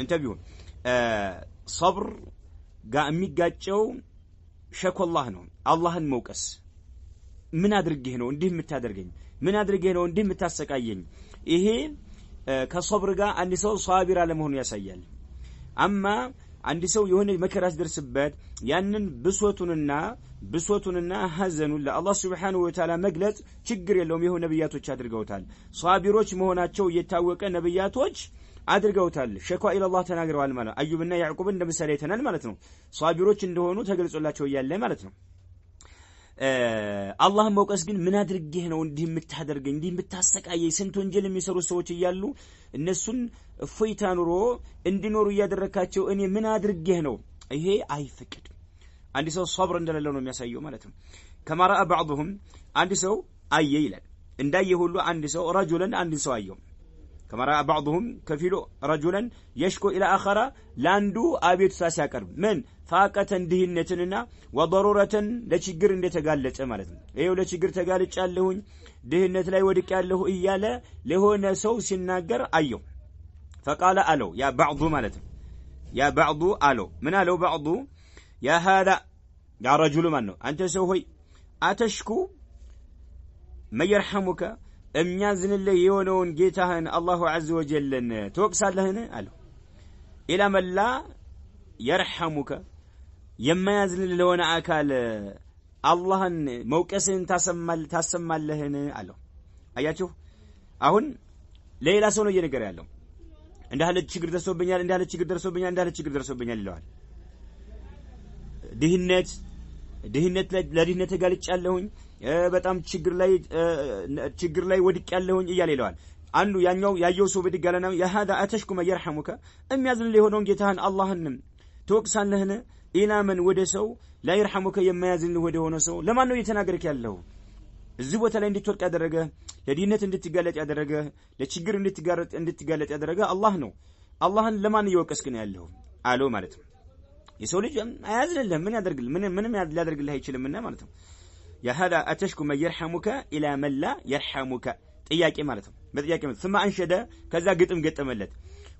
እንተቢው صبر ጋር የሚጋጨው ሸኮላህ ነው አላህን መውቀስ ምን አድርገህ ነው እንዲህ የምታደርገኝ ምን አድርገህ ነው እንዲህ የምታሰቃየኝ ይሄ ከصبر ጋር አንድ ሰው ሷቢር አለመሆኑ ያሳያል አማ አንድ ሰው የሆነ መከራ ሲደርስበት ያንን ብሶቱንና ሐዘኑን ለአላህ Subhanahu Wa Ta'ala መግለጽ ችግር የለውም የሆነ ነብያቶች አድርገውታል ሷቢሮች መሆናቸው የታወቀ ነብያቶች አድርገውታል ሸኳ ኢላላህ ተናግረዋል ማለት አዩብና ያዕቁብ እንደምሳሌ ተናል ማለት ነው ሷቢሮች እንደሆኑ ተገልጾላቸው ያለ ማለት ነው አላህ መውቀስ ግን ምን አድርገህ ነው እንዲህ የምታደርገኝ እንዲህ የምታሰቃየኝ ስንት ወንጀል የሚሰሩ ሰዎች ይያሉ እነሱን እፎይታ ኑሮ እንዲኖሩ ያደረካቸው እኔ ምን አድርገህ ነው ይሄ አይፈቅድ አንድ ሰው ሶብር እንደሌለው ነው የሚያሳየው ማለት ነው ከማራ بعضهم አንድ ሰው አየ ይላል እንዳየ ሁሉ አንድ ሰው رجلا አንድ ሰው አየው كما بعضهم كفيلو رجلا يشكو إلى آخر لاندو أبيت ساسياكر من فاقة دهنتنا وضرورة لشجر اندي تقالت مالتنا ايو لشجر تقالت اللهون دهنت لا يودك الله إيالا لهو نسو سناقر أيو فقال ألو يا بعض مالتنا يا بعض ألو من ألو بعض يا هذا يا رجل منه أنت سوهي أتشكو ما يرحمك እሚያዝን ለየሆነውን ጌታህን አላሁ ዐዘ ወጀልን ተወቅሳለህን አለው ኢላ መላ يرحمك የማያዝን ለሆነ አካል አላህን መውቀስን ታሰማለህን አለው አያችሁ አሁን ሌላ ሰው ነው እየነገረ ያለው እንዳለ ችግር ደርሶብኛል ይለዋል ድህነት ለድህነት ጋልጫለሁኝ በጣም ችግር ላይ ወድቄያለሁኝ እያለ ይለዋል አንዱ ያየው ሰው በድጋለና ያ هذا اتشكم يرحمك የሚያዝን ለሆነውን ጌታህን አላህን ተወቅሳለህን ኢላመን ወደ ሰው لا يرحمك የማያዝን ወደ ሆነ ሰው ለማን ነው እየተናገርክ ያለው እዚህ ቦታ ላይ እንድትወርቅ ያደረገ ለድህነት እንድትጋለጥ ያደረገ ለችግር እንድትጋለጥ ያደረገ አላህ ነው አላህን ለማን እየወቀስክ ነው ያለው አለው ማለት ነው የሰው ልጅ አያዝንልህ ምንም ሊያደርግልህ አይችልምና ማለት ነው يا هذا أتشكو من يرحمك إلى من لا يرحمك ጥያቄ ማለት ነው በጥያቄ ማለት ثم أنشد ከዛ ግጥም ገጠመለት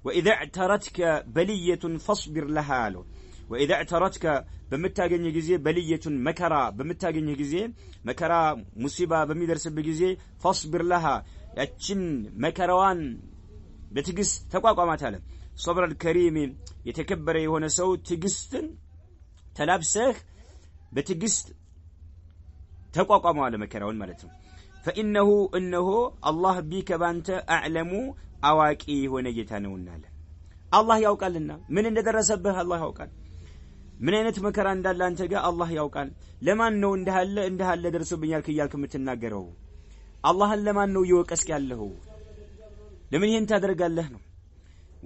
وإذا اعترتك بلية فاصبر لها له وإذا اعترتك በመታገኝ ጊዜ بلية መከራ በመታገኝ ጊዜ መከራ ሙሲባ በሚደርስብህ ጊዜ فاصبر لها ያችን መከራዋን በትግስት ተቋቋማት አለ صبر الكريم የተከበረ የሆነ ሰው ትግስትን ተላብሰህ በትግስት ተቋቋመው አለ መከራውን ማለት ነው فإنه الله بك بانت أعلم أواكي هنا جتانونا አለ الله ያውቃልና ምን እንደደረሰብህ الله ያውቃል ምን አይነት መከራ እንዳለ አንተ ጋር الله ያውቃል ለማን ነው እንደሃለ ደርሶብኛል ከያልክ የምትናገረው አላህን ለማን ነው ይወቀስክ ያለው ለምን ይሄን ታደርጋለህ ነው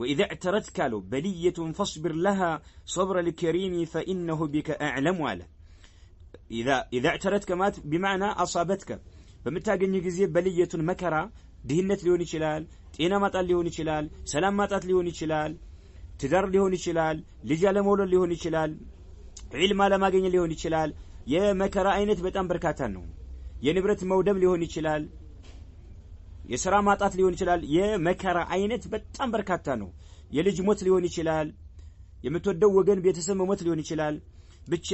وإذا اعترتك له بلية فاصبر لها صبر الكريم فإنه بك أعلم على إذا اعترتك مات بمعنى أصابتك በመታገኝ ጊዜ በልየቱ መከራ ድህነት ሊሆን ይችላል ጤና ማጣት ሊሆን ይችላል ሰላም ማጣት ሊሆን ይችላል ትዳር ሊሆን ይችላል ልጅ አለመውለድ ሊሆን ይችላል ዒልም አለማግኘት ሊሆን ይችላል የመከራ አይነት በጣም በርካታ ነው የንብረት መውደም ሊሆን ይችላል የሥራ ማጣት ሊሆን ይችላል የመከራ አይነት በጣም በርካታ ነው የልጅ ሞት ሊሆን ይችላል የምትወደው ወገን ቤተሰብ ሞት ሊሆን ይችላል ብቻ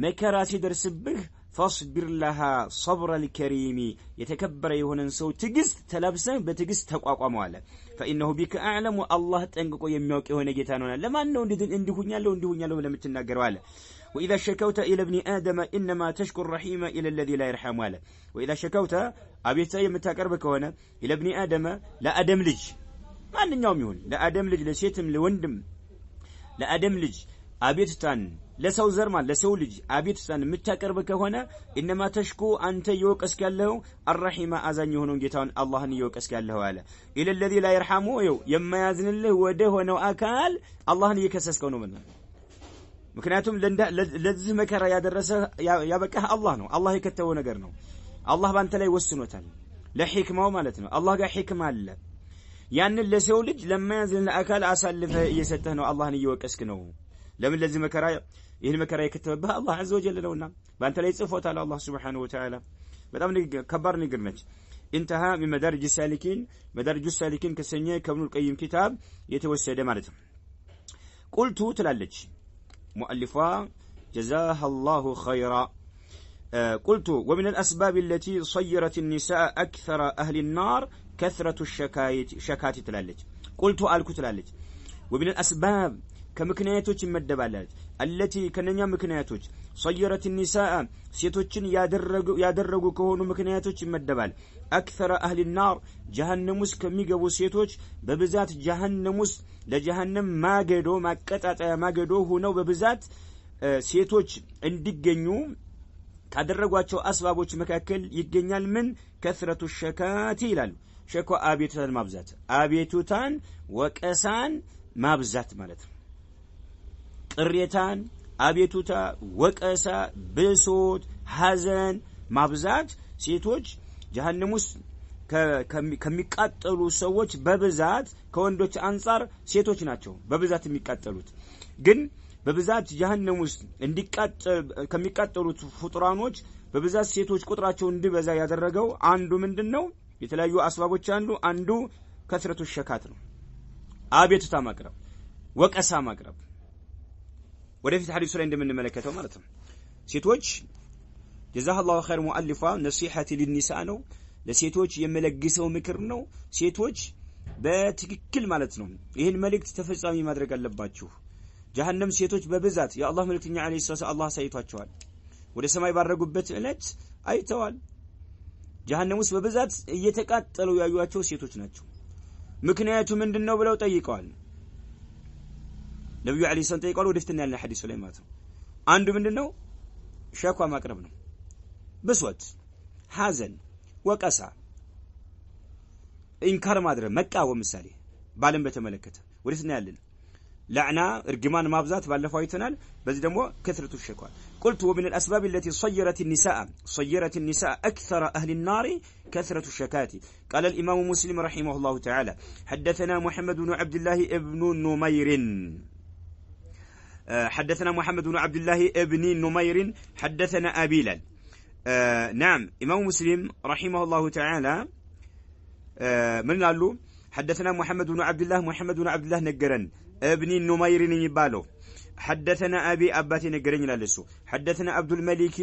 መከራ ሲደርስብህ فاصبر لها صبر الكريم يتكبر يهونن سو تግስት ተላብሰህ በትግስት ተቋቋመው አለ فإنه بك أعلم الله ጠንቅቆ የሚያውቅ የሆነ ጌታ ነው ለማን ነው እንዲሁኛለው ለምትናገረው አለ وإذا شكوت إلى ابن آدم إنما تشكو الرحيم إلى الذي لا يرحم አለ وإذا شكوت አቤት የምታቀርብ ከሆነ إلى ابن آدم ለአደም ልጅ ማንኛውም ይሁን ለአደም ልጅ ለሴትም ለወንድም ለአደም ልጅ አቤቱታን ለሰው ዘርማን ለሰው ልጅ አቤቱታን የምታቀርብ ከሆነ انما تشكو አንተ ይወቀስክ ያለው الرحيم አዛኝ የሆነውን ጌታውን አላህን ይወቀስክ ያለው አለ الى الذي لا يرحمه የማያዝንልህ ወደ ሆነው አካል አላህን እየከሰስከው ነው ማለት ምክንያቱም ለዚህ መከራ ያደረሰ ያበቃህ አላህ ነው አላህ የከተወው ነገር ነው አላህ ባንተ ላይ ወስኖታል ለሂክማው ማለት ነው አላህ ጋር ሂክማ አለ ያንን ለሰው ልጅ ለማያዝንልህ አካል አሳልፈ እየሰጠህ ነው አላህን እየወቀስክ ነው ለምን ለዚህ መከራ ይሄን መከራ የከተበህ አላህ عز وجل ነውና ባንተ ላይ ጽፎታል አላህ Subhanahu Wa Ta'ala በጣም ከባድ ነገር ነች انتهى من مدارج السالكين ከሰኘ ከብኑ القيم كتاب የተወሰደ ማለት ነው قلت ትላለች مؤلفا جزاها الله خيرا قلت ومن الأسباب التي صيرت النساء أكثر أهل النار كثرة الشكات تلالج قلت ألكو تلالج ومن الأسباب كمكنياتوች ይመደባላል التي كنኛ ምክንያቶች صيرت النساء ሴቶችን ያደረጉ ከሆኑ ምክንያቶች ይመደባል أكثر أهل النار جهنم ውስጥ ከሚገቡ ሴቶች በብዛት جهنم ውስጥ ለጀሃነም ማገዶ ሆነው በብዛት ሴቶች እንዲገኙ ካደረጓቸው አስባቦች መካከል ይገኛል ምን كثرة الشكات ይላል ሸኮ አቤቱታን ማብዛት አቤቱታን ወቀሳን ማብዛት ማለት ነው ቅሬታን አቤቱታ ወቀሳ ብሶት ሐዘን ማብዛት ሴቶች ጀሃነም ውስጥ ከሚቃጠሉ ሰዎች በብዛት ከወንዶች አንፃር ሴቶች ናቸው በብዛት የሚቃጠሉት ግን በብዛት ጀሃነም ውስጥ ከሚቃጠሉት ፍጡራኖች በብዛት ሴቶች ቁጥራቸው እንዲበዛ ያደረገው አንዱ ምንድነው የተለያዩ አስባቦች አንዱ ከስረቱ ሸካት ነው አቤቱታ ማቅረብ ወቀሳ ማቅረብ ወደፊት ሐዲሱ ላይ እንደምንመለከተው ማለት ነው ሴቶች جزاها الله خير مؤلفا نصيحتي للنساء ነው ለሴቶች የመለግሰው ምክር ነው ሴቶች በትክክል ማለት ነው ይሄን መልእክት ተፈጻሚ ማድረግ አለባችሁ ጀሃነም ሴቶች በብዛት የአላህ መልእክተኛ አለይሂ ሰላቱ አላህ ሳይቷቸዋል ወደ ሰማይ ባረጉበት እለት አይተዋል ጀሃነም ውስጥ በብዛት እየተቃጠሉ ያዩዋቸው ሴቶች ናቸው ምክንያቱ ምንድነው ብለው ጠይቀዋል ነብዩ አለይሂ ሰላቱ ጠይቀዋል ወደፊት ያለ ሐዲስ ላይ ማለት ነው አንዱ ምንድነው ሸኳ ማቅረብ ነው ብሶት ሐዘን ወቀሳ ኢንካር ማድረግ መቃወም ምሳሌ ባለም በተመለከተ ወደፊት ያለ لعنا ارجمان مابزات بالله فايتنال بس دمو كثرة الشكوى قلت ومن الأسباب التي صيرت النساء أكثر أهل النار كثرة الشكات قال الإمام مسلم رحمه الله تعالى حدثنا محمد بن عبد الله ابن نمير حدثنا أبيلال نعم إمام مسلم رحمه الله تعالى من قال له حدثنا محمد بن عبد الله نجرن ابن نمير يبالو حدثنا أبي أباتي نجرن لالسو حدثنا عبد الملك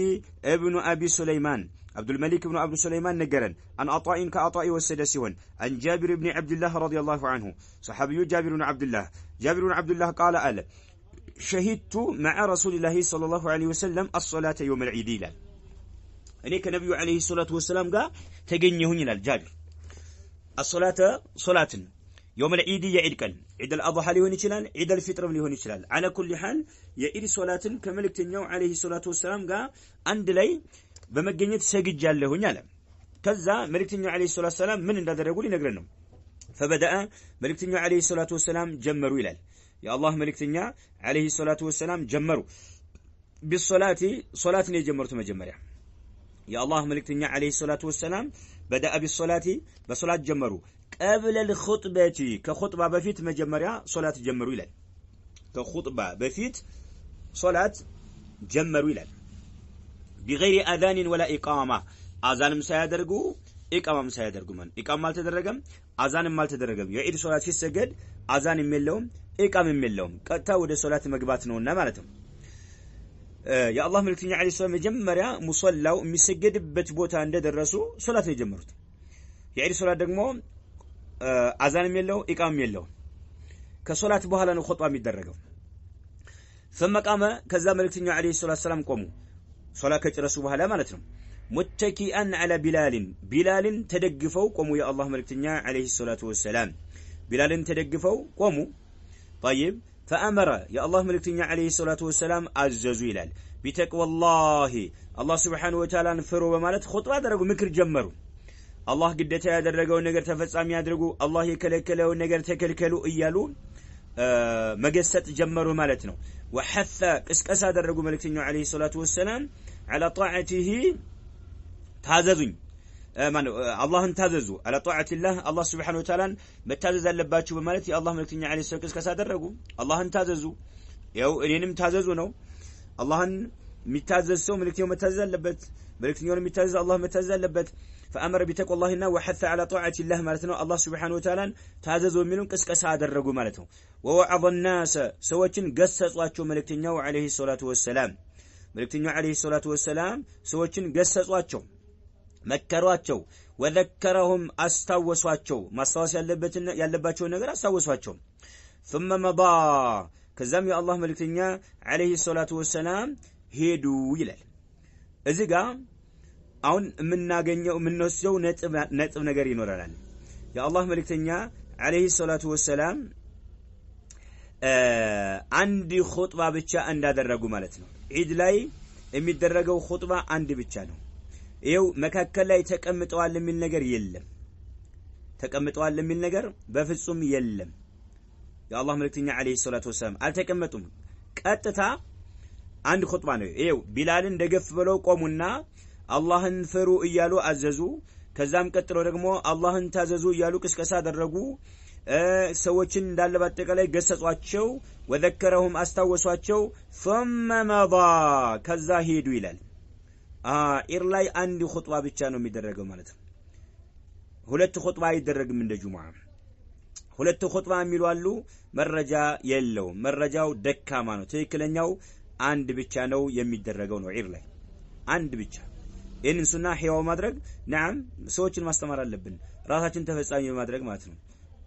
ابن أبي سليمان نجرن عن عطاء كعطاء والسدسون عن جابر بن عبد الله رضي الله عنه صحابي جابر بن عبد الله قال شهدت مع رسول الله صلى الله عليه وسلم الصلاة يوم العيد أني كنبي عليه الصلاة والسلام قال تجنيهن إلى الجابر الصلاة صلاة يوم العيد يعيد كان عيد الأضحى لهون يشلال عيد الفطر لهون يشلال على كل حال يعيد صلاة كملك تنيو عليه الصلاة والسلام قال عند لي بمجنية سجد جال لهون يعلم كذا ملك تنيو عليه الصلاة والسلام من هذا يقول نقرنهم فبدأ ملك تنيو عليه الصلاة والسلام جمروا إلال يا الله ملك تنيو عليه الصلاة والسلام جمروا بالصلاة صلاة جمرت مجمرة يا الله ملك تنيو عليه الصلاة والسلام بدأ بالصلاة بصلاة جمروا قبل الخطبة كخطبة بفيت مجمرة صلاة جمروا إلى كخطبة بفيت صلاة جمروا إلى بغير أذان ولا إقامة أذان مسايدرجو إقامة مسايدرجو من إقامة مال تدرجم أذان مال تدرجم يعيد صلاة في السجد أذان ملهم إقامة ملهم كتاود صلاة مجباتنا ونمارتهم يا الله ملكتني عليه الصلاة مجمرة مصلى ومسجد بتبوتا عند الرسول صلاة جمرت يعني صلاة دقمو أذان ميلو إقام ميلو كصلاة بحالا الخطبة ميدرقو ثم قام كذا ملكتني عليه الصلاة والسلام قوموا صلاة كرسول بحالا مالتهم متكئا على بلال تدقفوا قوموا يا الله ملكتني عليه الصلاة والسلام بلال تدقفوا قوموا طيب فأمر يا الله ملكتني عليه الصلاة والسلام عززوا إلال بتقوى الله الله سبحانه وتعالى نفروا بمالت خطوة درقوا مكر جمروا الله قدتا يدرقوا نقر تفصام يدرقوا الله يكلكلوا نقر تكلكلوا إيالو مقست جمروا مالتنا وحث اسكسا درقوا ملكتني عليه الصلاة والسلام على طاعته تهززوا الله انتاززوا على طاعة الله الله سبحانه وتعالى متازز اللباتشو بمالتي الله ملكتني عليه الصلاة والسلام كسادرقوا الله انتاززوا يو انينم تاززوا نو الله متازز سو ملكتني متازز اللبت ملكتني متازز الله متازز اللبت فأمر بتقوى الله وحث على طاعة الله مالتنا الله سبحانه وتعالى تاززوا منهم كسادرقوا مالتهم ووعظ الناس سوچن قسصواچو ملكتني عليه الصلاة والسلام ملكتني عليه الصلاة والسلام سوچن قسصواچو መከሯቸው ወዘከረሁም አስታወሷቸው ማስታወስ ያለባቸው ነገር አስታወሷቸው ثم مضى ከዛም የአላህ መልእክተኛ አለይሂ ሰላቱ ወሰለም ሄዱ ይላል እዚህ ጋር አሁን የምንወስደው ነጥብ ነገር ይኖራል የአላህ መልእክተኛ አለይሂ ሰላቱ ወሰለም አንድ ኹጥባ ብቻ እንዳደረጉ ማለት ነው ዒድ ላይ የሚደረገው ኹጥባ አንድ ብቻ ነው ይው መካከል ላይ ተቀምጠዋል የሚል ነገር የለም ተቀምጠዋል የሚል ነገር በፍጹም የለም የአላህ መልእክተኛ አለይሂ ሰላቱ ወሰለም አልተቀመጡም ቀጥታ አንድ ኹጥባ ነው ይው ቢላልን ደገፍ ብለው ቆሙና አላህን ፍሩ እያሉ አዘዙ ከዛም ቀጥሎ ደግሞ አላህን ታዘዙ እያሉ ቅስቀሳ አደረጉ ሰዎችን እንዳለ በአጠቃላይ ገሰጿቸው ወዘከረሁም አስታወሷቸው ثم مضى ከዛ ሄዱ ይላል ኢር ላይ አንድ ኹጥባ ብቻ ነው የሚደረገው ማለት ነው ሁለት ኹጥባ አይደረግም እንደ ጁሙዓ ሁለት ኹጥባ የሚሉ አሉ መረጃ የለው መረጃው ደካማ ነው ትክክለኛው አንድ ብቻ ነው የሚደረገው ነው ኢር ላይ አንድ ብቻ ይህንን ሱና ህያው ማድረግ نعم ሰዎችን ማስተማር አለብን ራሳችን ተፈጻሚ ማድረግ ማለት ነው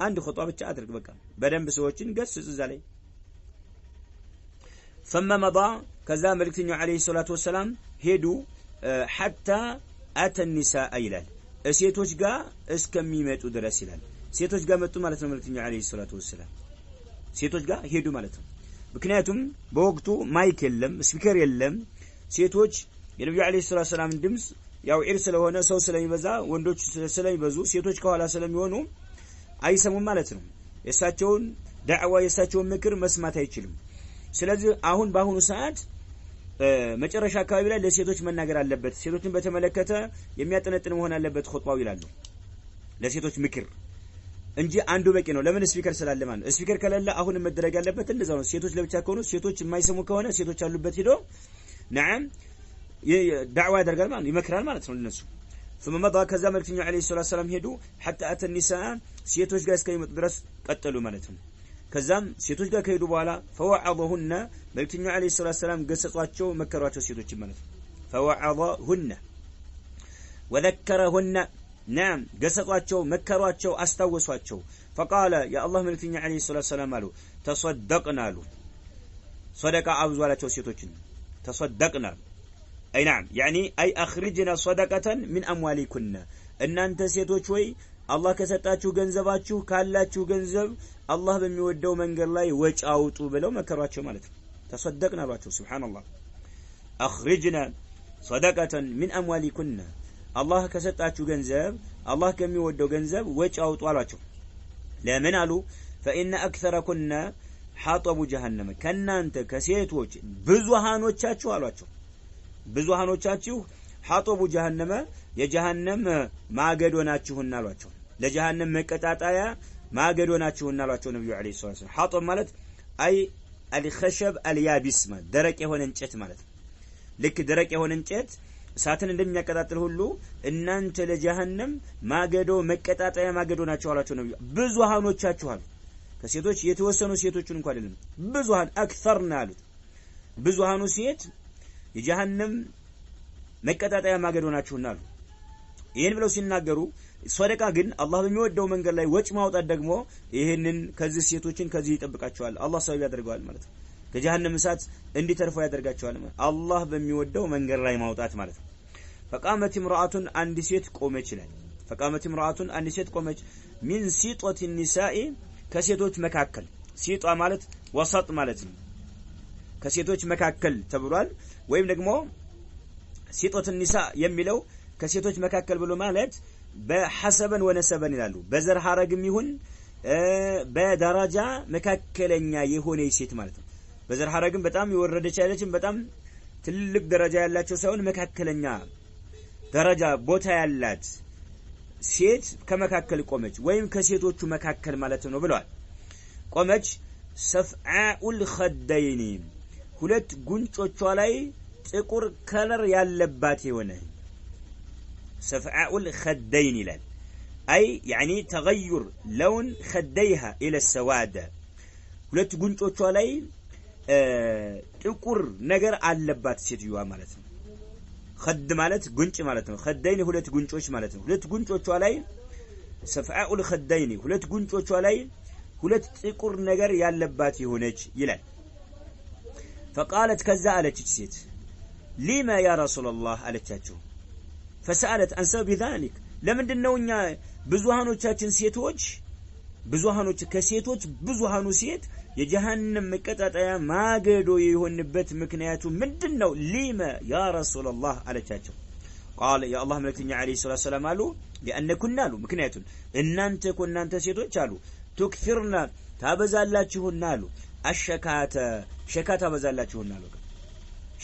አንድ ኹጥባ ብቻ አድርግ በቃ በደንብ ሰዎችን ገስጽ እዛ ላይ ثم مضى كذا ملكتني عليه الصلاة والسلام هدو حتى أتى النساء إلال سيتوش جا اسكميمت ودرس إلال سيتوش جا متو مالتنا ملكتني عليه الصلاة والسلام سيتوش جا هدو مالتهم بكنياتهم بوقتو مايك يلم سبيكر يلم سيتوش ينبي عليه الصلاة والسلام دمس ያው ኢርስ ለሆነ ሰው ስለሚበዛ ወንዶች ስለሚበዙ ሴቶች ከኋላ ስለሚሆኑ አይሰሙም ማለት ነው የሳቸውን ዳዕዋ የሳቸውን ምክር መስማት አይችልም ስለዚህ አሁን በአሁኑ ሰዓት መጨረሻ አካባቢ ላይ ለሴቶች መናገር አለበት ሴቶችን በተመለከተ የሚያጠነጥን መሆን አለበት ኹጥባው ይላሉ ለሴቶች ምክር እንጂ አንዱ በቂ ነው ለምን ስፒከር ስላለ ማለት ስፒከር ከሌለ አሁን መደረግ ያለበት እንደዛው ነው ሴቶች ለብቻ ከሆኑ ሴቶች የማይሰሙ ከሆነ ሴቶች አሉበት ሄዶ نعم دعوة يدرجال ما يمكران ما نتسمع للناس ثم مضى كذا ملكتني عليه الصلاة والسلام هدو حتى أتى النساء سيتوش جالس كي مدرس قتلوا مالتهم كذام سيتوش جا كيدو بوالا فوعظهن ملكتني عليه الصلاة والسلام قصصواتشو مكرواتشو سيتوش مالتهم فوعظهن وذكرهن نعم قصصواتشو مكرواتشو أستوسواتشو فقال يا الله ملكتني عليه الصلاة والسلام قالوا تصدقنا له صدق أبزوالاتشو سيتوشن تصدقنا أي نعم يعني أي أخرجنا صدقة من أموالكن إن أنت سيتوشوي الله كسطاچو ገንዘባችሁ ካላችሁ ገንዘብ الله በሚወደው መንገድ ላይ ወጭ አውጡ ብለው መከሯቸው ማለት ነው ተሰደቅና አሏቸው ሱብሃንአላህ أخرجنا صدقة من أموالكن الله كسطاچو ገንዘብ الله ከሚወደው ገንዘብ ወጭ አውጡ አሏቸው ለምን አሉ فإن أكثركن حطب جهنم ከናንተ ከሴቶች ብዙሃኖቻችሁ አሏቸው ብዙሃኖቻችሁ حطب جهنم የጀሃነም ማገዶ ናችሁና አሏቸው ለጀሃነም መቀጣጣያ ማገዶ ናችሁና አሏቸው ነብዩ አለይሂ ሰላም حطب ማለት አይ الخشب اليابس ማለት ደረቅ የሆነ እንጨት ማለት ልክ ደረቅ የሆነ እንጨት እሳትን እንደሚያቀጣጥል ሁሉ እናንተ ለጀሃነም ማገዶ መቀጣጣያ ማገዶ ናችሁ አሏቸው ነብዩ ብዙሃኖቻችሁ አሉ ከሴቶች የተወሰኑ ሴቶችን እንኳን አይደለም ብዙሃን አክثرنا አሉት ብዙሃኑ ሴት የጀሃነም መቀጣጣያ ማገዶ ናችሁና አሉ ይሄን ብለው ሲናገሩ ሶደቃ ግን አላህ በሚወደው መንገድ ላይ ወጭ ማውጣት ደግሞ ይሄንን ከዚህ ሴቶችን ከዚህ ይጠብቃቸዋል አላህ ሰው ያደርጋል ማለት ነው ከጀሃነም እሳት እንዲተርፈው ያደርጋቸዋል ማለት አላህ በሚወደው መንገድ ላይ ማውጣት ማለት ነው فقامت امراه አንድ ሴት ቆመች ይላል فقامت امراه አንድ ሴት ቆመች من سيطة النساء ከሴቶች መካከል ሲጧ ማለት ወሰጥ ማለት ነው ከሴቶች መካከል ተብሏል ወይም ደግሞ ሲጦት النساء የሚለው ከሴቶች መካከል ብሎ ማለት በሐሰበን ወነሰበን ይላሉ በዘር ሐረግም ይሁን በደረጃ መካከለኛ የሆነ ሴት ማለት ነው በዘር ሐረግም በጣም የወረደች አይደለችም በጣም ትልቅ ደረጃ ያላቸው ሳይሆን መካከለኛ ደረጃ ቦታ ያላት ሴት ከመካከል ቆመች ወይም ከሴቶቹ መካከል ማለት ነው ብለዋል ቆመች ሰፍዓኡል ኸደይኒ ሁለት ጉንጮቿ ላይ ጥቁር ከለር ያለባት የሆነ ሰፍዓኡል ኸደይኒ ይላል أي يعني تغير لون خديها إلى السواد ሁለት ጉንጮቿ ላይ ጥቁር ነገር አለባት ሴትዮዋ ማለት ነው خد ማለት ጉንጭ ማለት ነው خدين ሁለት ጉንጮች ማለት ነው ሁለት ጉንጮቿ ላይ ሰፍዓኡል ኸደይኒ ሁለት ጉንጮቿ ላይ ሁለት ጥቁር ነገር ያለባት የሆነች ይላል فقالت كذا አለች ሴት لما يا رسول الله አለቻቸው فسألت عن سبب ذلك ለምንድነው እኛ ብዙሃኖቻችን ሴቶች ብዙሃኖች ከሴቶች ብዙሃኑ ሴት የጀሃነም መቀጣጣያ ማገዶ የሆነበት ምክንያቱ ምንድነው لما يا رسول الله አለቻቸው قال يا الله መልእክተኛ عليه الصلاه والسلام አሉ لانكن አሉ ምክንያቱን እናንተ ሴቶች አሉ تكثرنا ታበዛላችሁና አሉ አሸካተ ሸካታ ታበዛላችሁና አሉ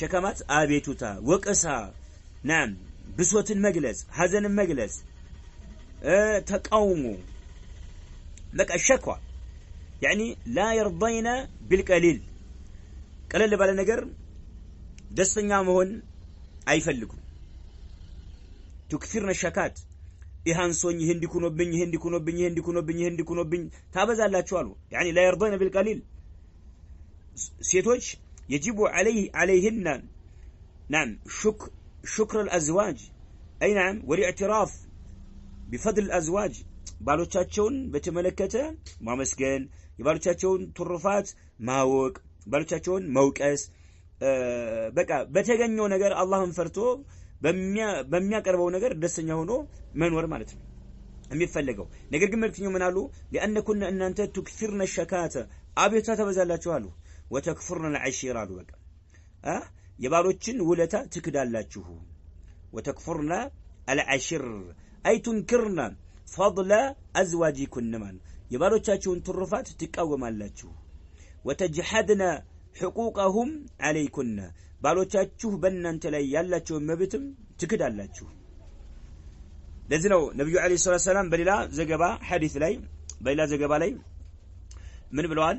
ሸከማት አቤቱታ ወቀሳ ናም ብሶትን መግለጽ ሐዘንን መግለጽ ተቃውሞ በቃ ሸክዋ يعني لا يرضين بالقليل ቀለል ባለ ነገር ደስተኛ መሆን አይፈልጉም تكثرن الشكات ይሃንሶኝ እንዲኩኖብኝ ታበዛላችሁ አሉ يعني لا يرضين بالقليل ሴቶች يجب عليهن نعم شكر الأزواج أي نعم والاعتراف بفضل الأزواج ባሎቻቸውን በተመለከተ ማመስገን የባሎቻቸውን ትሩፋት ማወቅ ባሎቻቸውን መውቀስ በቃ በተገኘው ነገር አላህን ፈርቶ በሚያቀርበው ነገር ደስተኛ ሆኖ መኖር ማለት ነው የሚፈልገው ነገር ግን መልክተኛው ምን አሉ لأنكن እናንተ تكثرن الشكات አቤቱታ ተበዛላችሁ አሉ وتكفرن العشيرة አሉ በቃ የባሎችን ውለታ ትክዳላችሁ وتكفرن العشر أي تنكرن فضل أزواجكن ማለት የባሎቻችሁን ትሩፋት ትቃወማላችሁ وتجحدن حقوقهم عليكن ባሎቻችሁ በእናንተ ላይ ያላቸው መብትም ትክዳላችሁ ለዚህ ነው ነብዩ አለይሂ ሰላም በሌላ ዘገባ ሐዲስ ላይ በሌላ ዘገባ ላይ ምን ብለዋል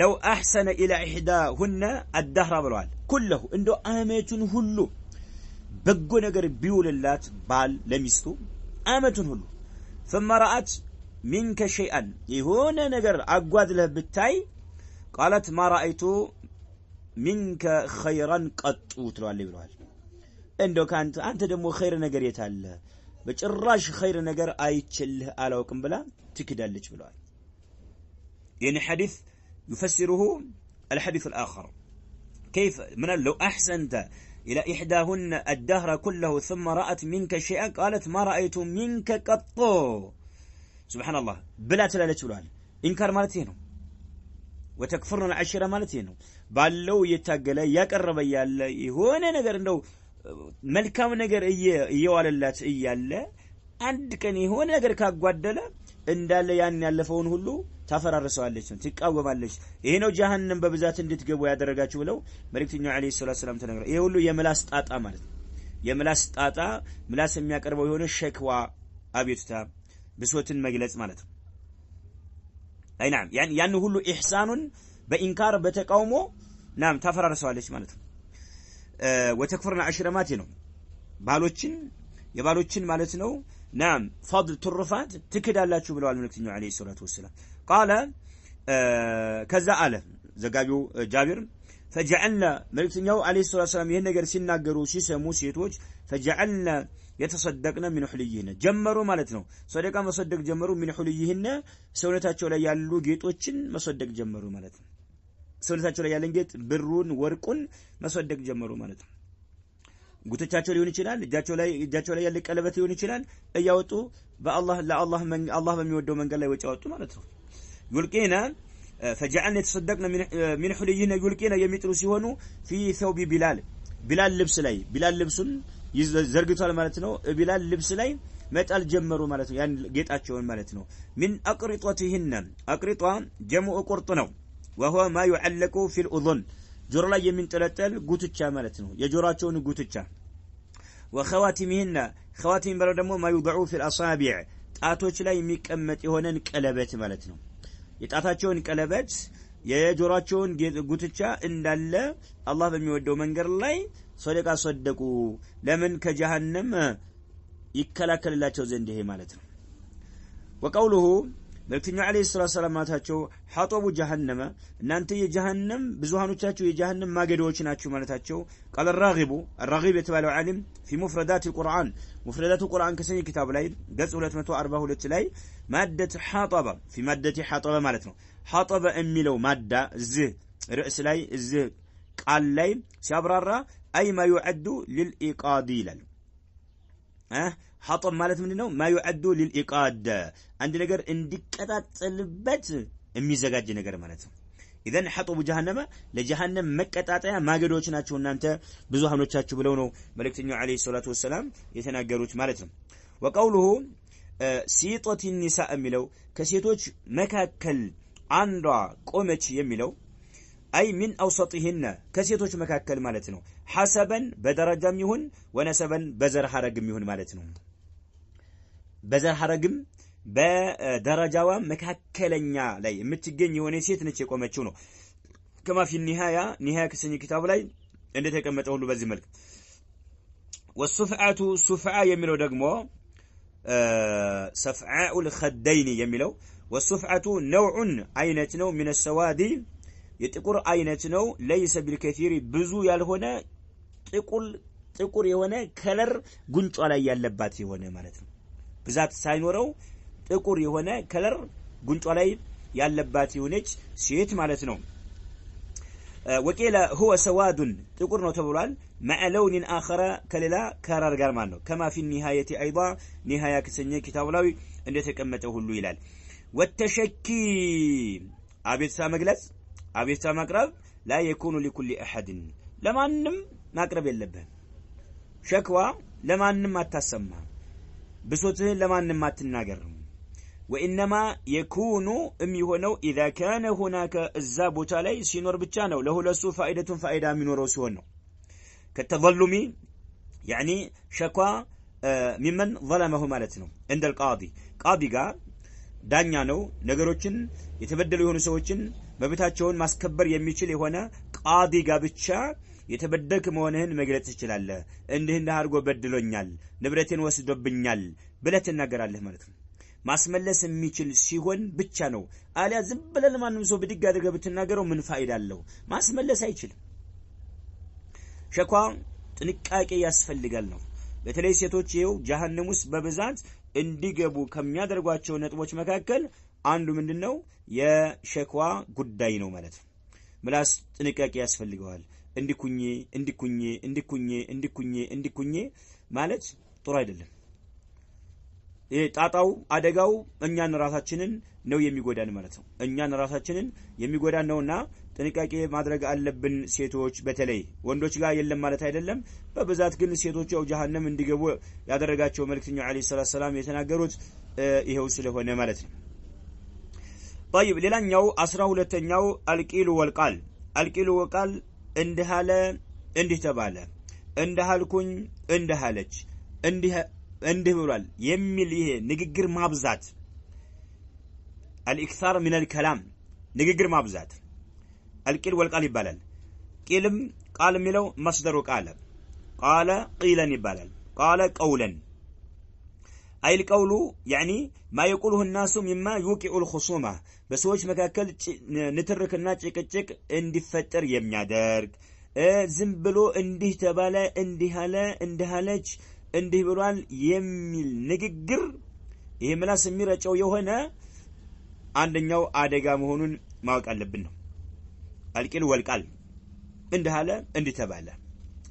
لو أحسن إلى إحداهن الدهر ብለዋል كله እንደው አመቱን ሁሉ በጎ ነገር ቢውልላት ባል ለሚስቱ አመቱን ሁሉ ثم رأت منك شيئا የሆነ ነገር አጓድለህ ብታይ قالت ما رأيت منك خيرا قط ትለዋለች ብለዋል እንደው አንተ ደግሞ ኸይር ነገር የታለ በጭራሽ ኸይር ነገር አይችልህ አላውቅም ብላ ትክዳለች ብለዋል يعني حديث يفسره الحديث الآخر كيف من لو أحسنت إلى إحداهن الدهر كله ثم رأت منك شيئا قالت ما رأيت منك قط سبحان الله بلا تلالة بلوال إنكار مالتينه وتكفرنا العشرة مالتينه بالله يتقل يقرب يالا هنا نقر إنه መልካም ነገር እየዋለላት እያለ አንድ ቀን የሆነ ነገር ካጓደለ እንዳለ ያን ያለፈውን ሁሉ ታፈራርሰዋለች ትቃወማለች ይሄ ነው ጀሃነም በብዛት እንድትገቡ ያደረጋችሁ ብለው መልእክተኛው አለይሂ ሰላም ተናገሩ ይሄ ሁሉ የምላስ ጣጣ ማለት የምላስ ጣጣ ምላስ የሚያቀርበው የሆነ ሸክዋ አቤቱታ ብሶትን መግለጽ ማለት ነው አይናም ያን ሁሉ ኢህሳኑን በኢንካር በተቃውሞ ናም ታፈራርሰዋለች ማለት ነው وتكفرنا عشرمات ነው ባሎችን የባሎችን ማለት ነው ናም فضل ትሩፋት ትክዳላችሁ ብለዋል መልእክተኛው አለይሂ ሰላቱ ወሰለም قال كذا አለ ዘጋቢው ጃቢር فجعلنا መልእክተኛው አለይሂ ሰላቱ ወሰለም ይሄን ነገር ሲናገሩ ሲሰሙ ሴቶች فجعلنا يتصدقن من حليهن ጀመሩ ማለት ነው ሰደቃ መሰደቅ ጀመሩ من حليهن ሰውነታቸው ላይ ያሉ ጌጦችን መሰደቅ ጀመሩ ማለት ነው ሰውነታቸው ላይ ያለን ጌጥ ብሩን ወርቁን መሰደቅ ጀመሩ ማለት ነው ጉትቻቸው ሊሆን ይችላል እጃቸው ላይ ያለ ቀለበት ሊሆን ይችላል እያወጡ ለአላህ በሚወደው መንገድ ላይ ወጪ ያወጡ ማለት ነው ዩልቂና فجعلنا يتصدقنا من حليهن يلقينا የሚጥሩ ሲሆኑ في ثوب ቢላል ልብሱን ዘርግቷል ማለት ነው ቢላል ልብስ ላይ መጣል ጀመሩ ማለት ነው ያን ጌጣቸውን ማለት ነው من اقرطتهن اقرط جمع قرط ነው وهو ما يعلق في الاذن ጆሮ ላይ የሚንጠለጠል ጉትቻ ማለት ነው የጆሮአቸውን ጉትቻ وخواتمهن خواتم ባለው ደግሞ ما يوضع في الاصابع ጣቶች ላይ የሚቀመጥ የሆነን ቀለበት ማለት ነው የጣታቸውን ቀለበት የጆሮአቸውን ጉትቻ እንዳለ አላህ በሚወደው መንገድ ላይ ሰደቃ ሰደቁ ለምን ከጀሃነም ይከላከልላቸው ዘንድ ይሄ ማለት ነው ወቀውሉሁ መልእክተኛው አለይሂ ሰላም ማታቸው ሐጠቡ ጀሃነመ እናንተ የጀሃነም ብዙሃኖቻችሁ የጀሃነም ማገዶች ናችሁ ማለታቸው قال الراغب የተባለው ዓሊም في مفردات القرآن مفردات القرآن ከሰኝ ኪታብ ላይ ገጽ 242 ላይ ማደት ሐጠበ في ማደት ሐጠበ ማለት ነው ሐጠበ የሚለው ማዳ እዚህ ርዕስ ላይ እዚህ ቃል ላይ ሲያብራራ አይ ما يعد للإيقاد ይላል ሐጠብ ማለት ምንድነው ما يعد للإيقاد አንድ ነገር እንዲቀጣጠልበት የሚዘጋጅ ነገር ማለት ነው اذا حطب جهنم لجهنم መቀጣጣያ ማገዶች ናቸው እናንተ ብዙሃኖቻችሁ ብለው ነው መልእክተኛው አለይሂ ሰላቱ ወሰለም የተናገሩት ማለት ነው وقوله ሲጦት النساء የሚለው ከሴቶች መካከል አንዷ ቆመች የሚለው አይ من اوسطهن ከሴቶች መካከል ማለት ነው ሐሰበን በደረጃም ይሁን ወነሰበን በዘር ሐረግም ይሁን ማለት ነው በዘር ሐረግም በደረጃዋ መካከለኛ ላይ የምትገኝ የሆነ ሴት ነች የቆመችው ነው كما في النهاية ከሰኝ ኪታብ ላይ እንደተቀመጠው ሁሉ በዚህ መልኩ والصفعة صفعة የሚለው ደግሞ صفعاء الخدين የሚለው والصفعة نوع አይነት ነው من السواد የጥቁር አይነት ነው ليس بالكثير ብዙ ያልሆነ ጥቁር የሆነ ከለር ጉንጯ ላይ ያለባት የሆነ ማለት ነው ብዛት ሳይኖረው ጥቁር የሆነ ከለር ጉንጯ ላይ ያለባት የሆነች ሴት ማለት ነው ወቂላ هو سواد ጥቁር ነው ተብሏል مع لون اخر ከሌላ ከለር ጋር ማለት ነው كما في النهاية ايضا نهاية ከሰኘ ኪታቡ ላይ እንደተቀመጠው ሁሉ ይላል والتشكي አቤቱታ መግለጽ አቤቱታ ማቅረብ لا يكون لكل احد ለማንም ማቅረብ የለብህም ሸክዋ ለማንም አታሰማ ብሶትህን ለማንም አትናገር وانما يكون የሚሆነው اذا كان هناك እዛ ቦታ ላይ ሲኖር ብቻ ነው ለሁለሱ ፋይዳ የሚኖረው ሲሆን ነው ከተظلم يعني شكوى ممن ظلمه ማለት ነው عند القاضي قاضي ጋር ዳኛ ነው ነገሮችን የተበደሉ የሆኑ ሰዎችን መብታቸውን ማስከበር የሚችል የሆነ ቃዲ ጋር ብቻ የተበደልክ መሆንህን መግለጽ ይችላል እንዲህ አድርጎ በድሎኛል ንብረቴን ወስዶብኛል ብለህ ተናገራለህ ማለት ነው ማስመለስ የሚችል ሲሆን ብቻ ነው አሊያ ዝም ብለህ ለማንም ሰው ብድግ አድርገህ ብትናገረው ምን ፋይዳ አለው ማስመለስ አይችልም ሸኳ ጥንቃቄ ያስፈልጋል ነው በተለይ ሴቶች ይው ጀሃነም ውስጥ በብዛት እንዲገቡ ከሚያደርጓቸው ነጥቦች መካከል አንዱ ምንድነው የሸክዋ ጉዳይ ነው ማለት ነው ምላስ ጥንቃቄ ያስፈልገዋል እንዲኩኝ ማለት ጥሩ አይደለም ጣጣው አደጋው እኛን ራሳችንን ነው የሚጎዳን ማለት ነው እኛን ራሳችንን የሚጎዳን ነውና ጥንቃቄ ማድረግ አለብን ሴቶች በተለይ ወንዶች ጋር የለም ማለት አይደለም በብዛት ግን ሴቶች ያው ጀሃነም እንዲገቡ ያደረጋቸው መልእክተኛው አለይሂ ሰላም የተናገሩት ይሄው ስለሆነ ማለት ነው طيب ሌላኛው 12ኛው አልቂሉ ወልቃል እንዲህ ተባለ እንደሃልኩኝ እንደሃለች እንዲህ ብሏል የሚል ይሄ ንግግር ማብዛት الإكثار من الكلام ንግግር ማብዛት القيل والقال ይባላል ቂልም ቃል የሚለው መስደሩ ቃለ ቂለን ይባላል ቃለ ቀውለን أي القول يعني ما يقوله الناس مما يوقع الخصومة በሰዎች መካከል ንትርክና ጭቅጭቅ እንዲፈጠር የሚያደርግ ዝም ብሎ እንዲህ ተባለ እንዲህ አለ እንዲህ አለች እንዲህ ብሏል የሚል ንግግር ይሄ ምላስ የሚረጨው የሆነ አንደኛው አደጋ መሆኑን ማወቅ አለብን ነው አልቂል ወልቃል እንዲህ አለ እንዲህ ተባለ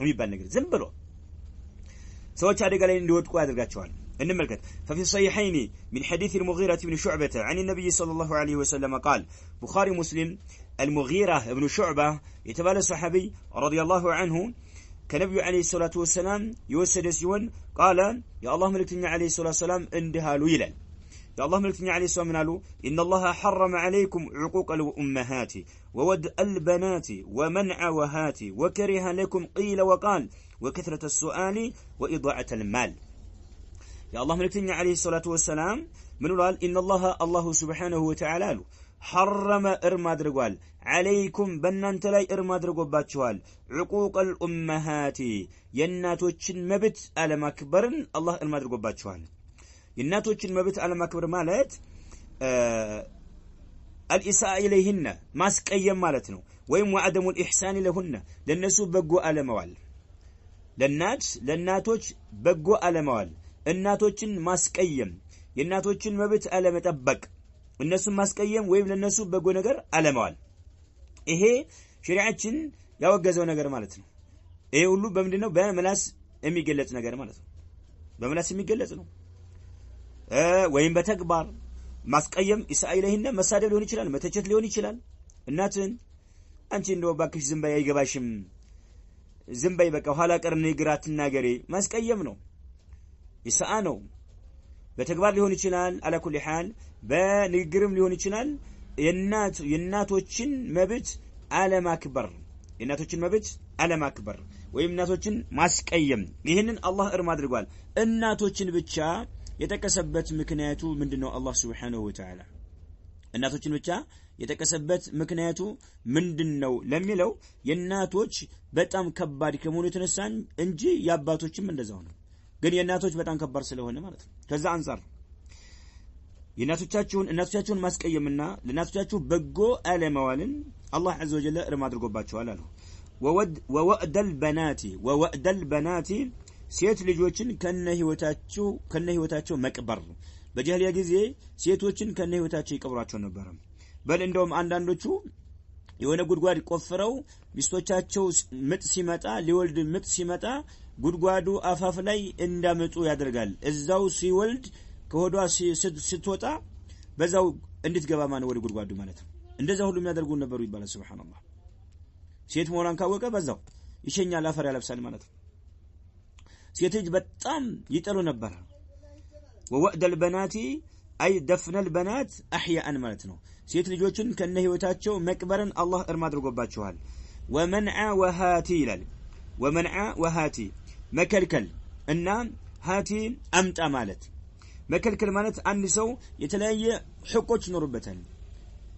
የሚባል ነገር ዝም ብሎ ሰዎች አደጋ ላይ እንዲወድቁ ያደርጋቸዋል እንመልከት ففي الصحيحين من حديث المغيرة بن شعبة عن النبي صلى الله عليه وسلم قال بخاري مسلم المغيرة بن شعبة يتبالى صحابي رضي الله عنه كنبي عليه الصلاة والسلام يوسد سيون قال يا الله ملكتني عليه الصلاة والسلام اندها ليلا يا الله ملكتني عليه الصلاة والسلام إن الله حرم عليكم عقوق الأمهات وود البنات ومنع وهات وكره لكم قيل وقال وكثرة السؤال وإضاعة المال يا الله ملكتني عليه الصلاة والسلام من قال إن الله سبحانه وتعالى حرم إرماد رجال عليكم بنانت لاي إرماد رجوباتشوال عقوق الأمهات يناتوچن مبت على مكبرن الله إرماد رجوباتشوال يناتوچن مبت على مكبر مالت الإساءة إليهن ماسك أيام مالتنا ويم وعدم الإحسان لهن للنسو بقوا على موال للناتوچ بقوا على موال እናቶችን ማስቀየም የእናቶችን መብት አለመጠበቅ እነሱን ማስቀየም ወይም ለነሱ በጎ ነገር አለማዋል ይሄ ሸሪዓችን ያወገዘው ነገር ማለት ነው ይሄ ሁሉ በምንድነው በመላስ የሚገለጽ ነገር ማለት ነው በመላስ የሚገለጽ ነው ወይም በተግባር ማስቀየም ኢሳኢለህነ መሳደብ ሊሆን ይችላል መተቸት ሊሆን ይችላል እናትን አንቺ እንደው ባክሽ ዝምባይ አይገባሽም ዝምባይ በቃ ኋላ ቀር ንግራት ተናገሪ ማስቀየም ነው ይሳአነው በተግባር ሊሆን ይችላል አላ ኩሊ ሐል በንግግርም ሊሆን ይችላል የእናቶችን መብት አለማክበር ወይም እናቶችን ማስቀየም ይሄንን አላህ እርም አድርጓል እናቶችን ብቻ የተከሰበት ምክንያቱ ምንድነው አላህ Subhanahu Wa Ta'ala እናቶችን ብቻ የተከሰበት ምክንያቱ ምንድነው ለሚለው የእናቶች በጣም ከባድ ከመሆኑ የተነሳን እንጂ ያባቶችም እንደዛው ነው ግን የእናቶች በጣም ከባድ ስለሆነ ማለት ነው ከዛ አንፃር እናቶቻችሁን ማስቀየምና ለእናቶቻችሁ በጎ አለማዋልን አላህ عز وجل እርም አድርጎባቸዋል አለ ወወዕደል በናቲ ሴት ልጆችን ከነህይወታቸው መቅበር በጀህሊያ ጊዜ ሴቶችን ከነህይወታቸው ይቀብሯቸው ነበር በል እንደውም አንዳንዶቹ የሆነ ጉድጓድ ቆፍረው ሚስቶቻቸው ምጥ ሲመጣ ጉድጓዱ አፋፍ ላይ እንዳመጡ ያደርጋል እዛው ሲወልድ ከሆዷ ስትወጣ በዛው እንድትገባ ማን ወደ ጉድጓዱ ማለት ነው እንደዛ ሁሉ የሚያደርጉ ነበሩ ይባላል ሱብሃንአላህ ሴት ሞራን ካወቀ በዛው ይሸኛል አፈር ያለብሳል ማለት ነው ሴት ልጅ በጣም ይጠሉ ነበር ወወዕደል በናቲ አይ ደፍነል በናት አህያአን ማለት ነው ሴት ልጆችን ከነህይወታቸው መቅበርን አላህ እርም አድርጎባቸዋል ወመንዓ ወሃቲ ይላል ወመንዓ ወሃቲ መከልከል እና ሃቲ አምጣ ማለት መከልከል ማለት አንድ ሰው የተለያየ ህቆች ይኖርበታል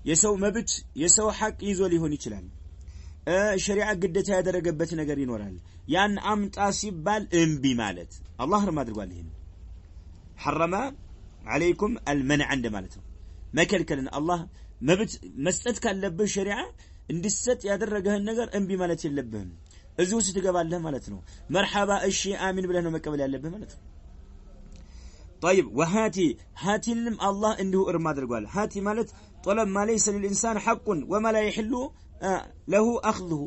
የሰው መብት የሰው ሐቅ ይዞ ሊሆን ይችላል ሸሪዓ ግዴታ ያደረገበት ነገር ይኖራል ያን አምጣ ሲባል እምቢ ማለት አላህ እርም አድርጓል ይሄን حرم عليكم المنع عند ማለት ነው መከልከልን አላህ መብት መስጠት ካለበት ሸሪዓ እንድሰጥ ያደረገህን ነገር እምቢ ማለት የለብህም እዚሁ ስትገባለህ ማለት ነው መርሐባ እሺ አሚን ብለህ ነው መቀበል ያለብህ ማለት ነው طيب وهاتي هاتيንም አላህ እንዲሁ እርም አድርጓል ሃቲ ማለት طلب ما ليس للانسان حق وما لا يحل له اخذه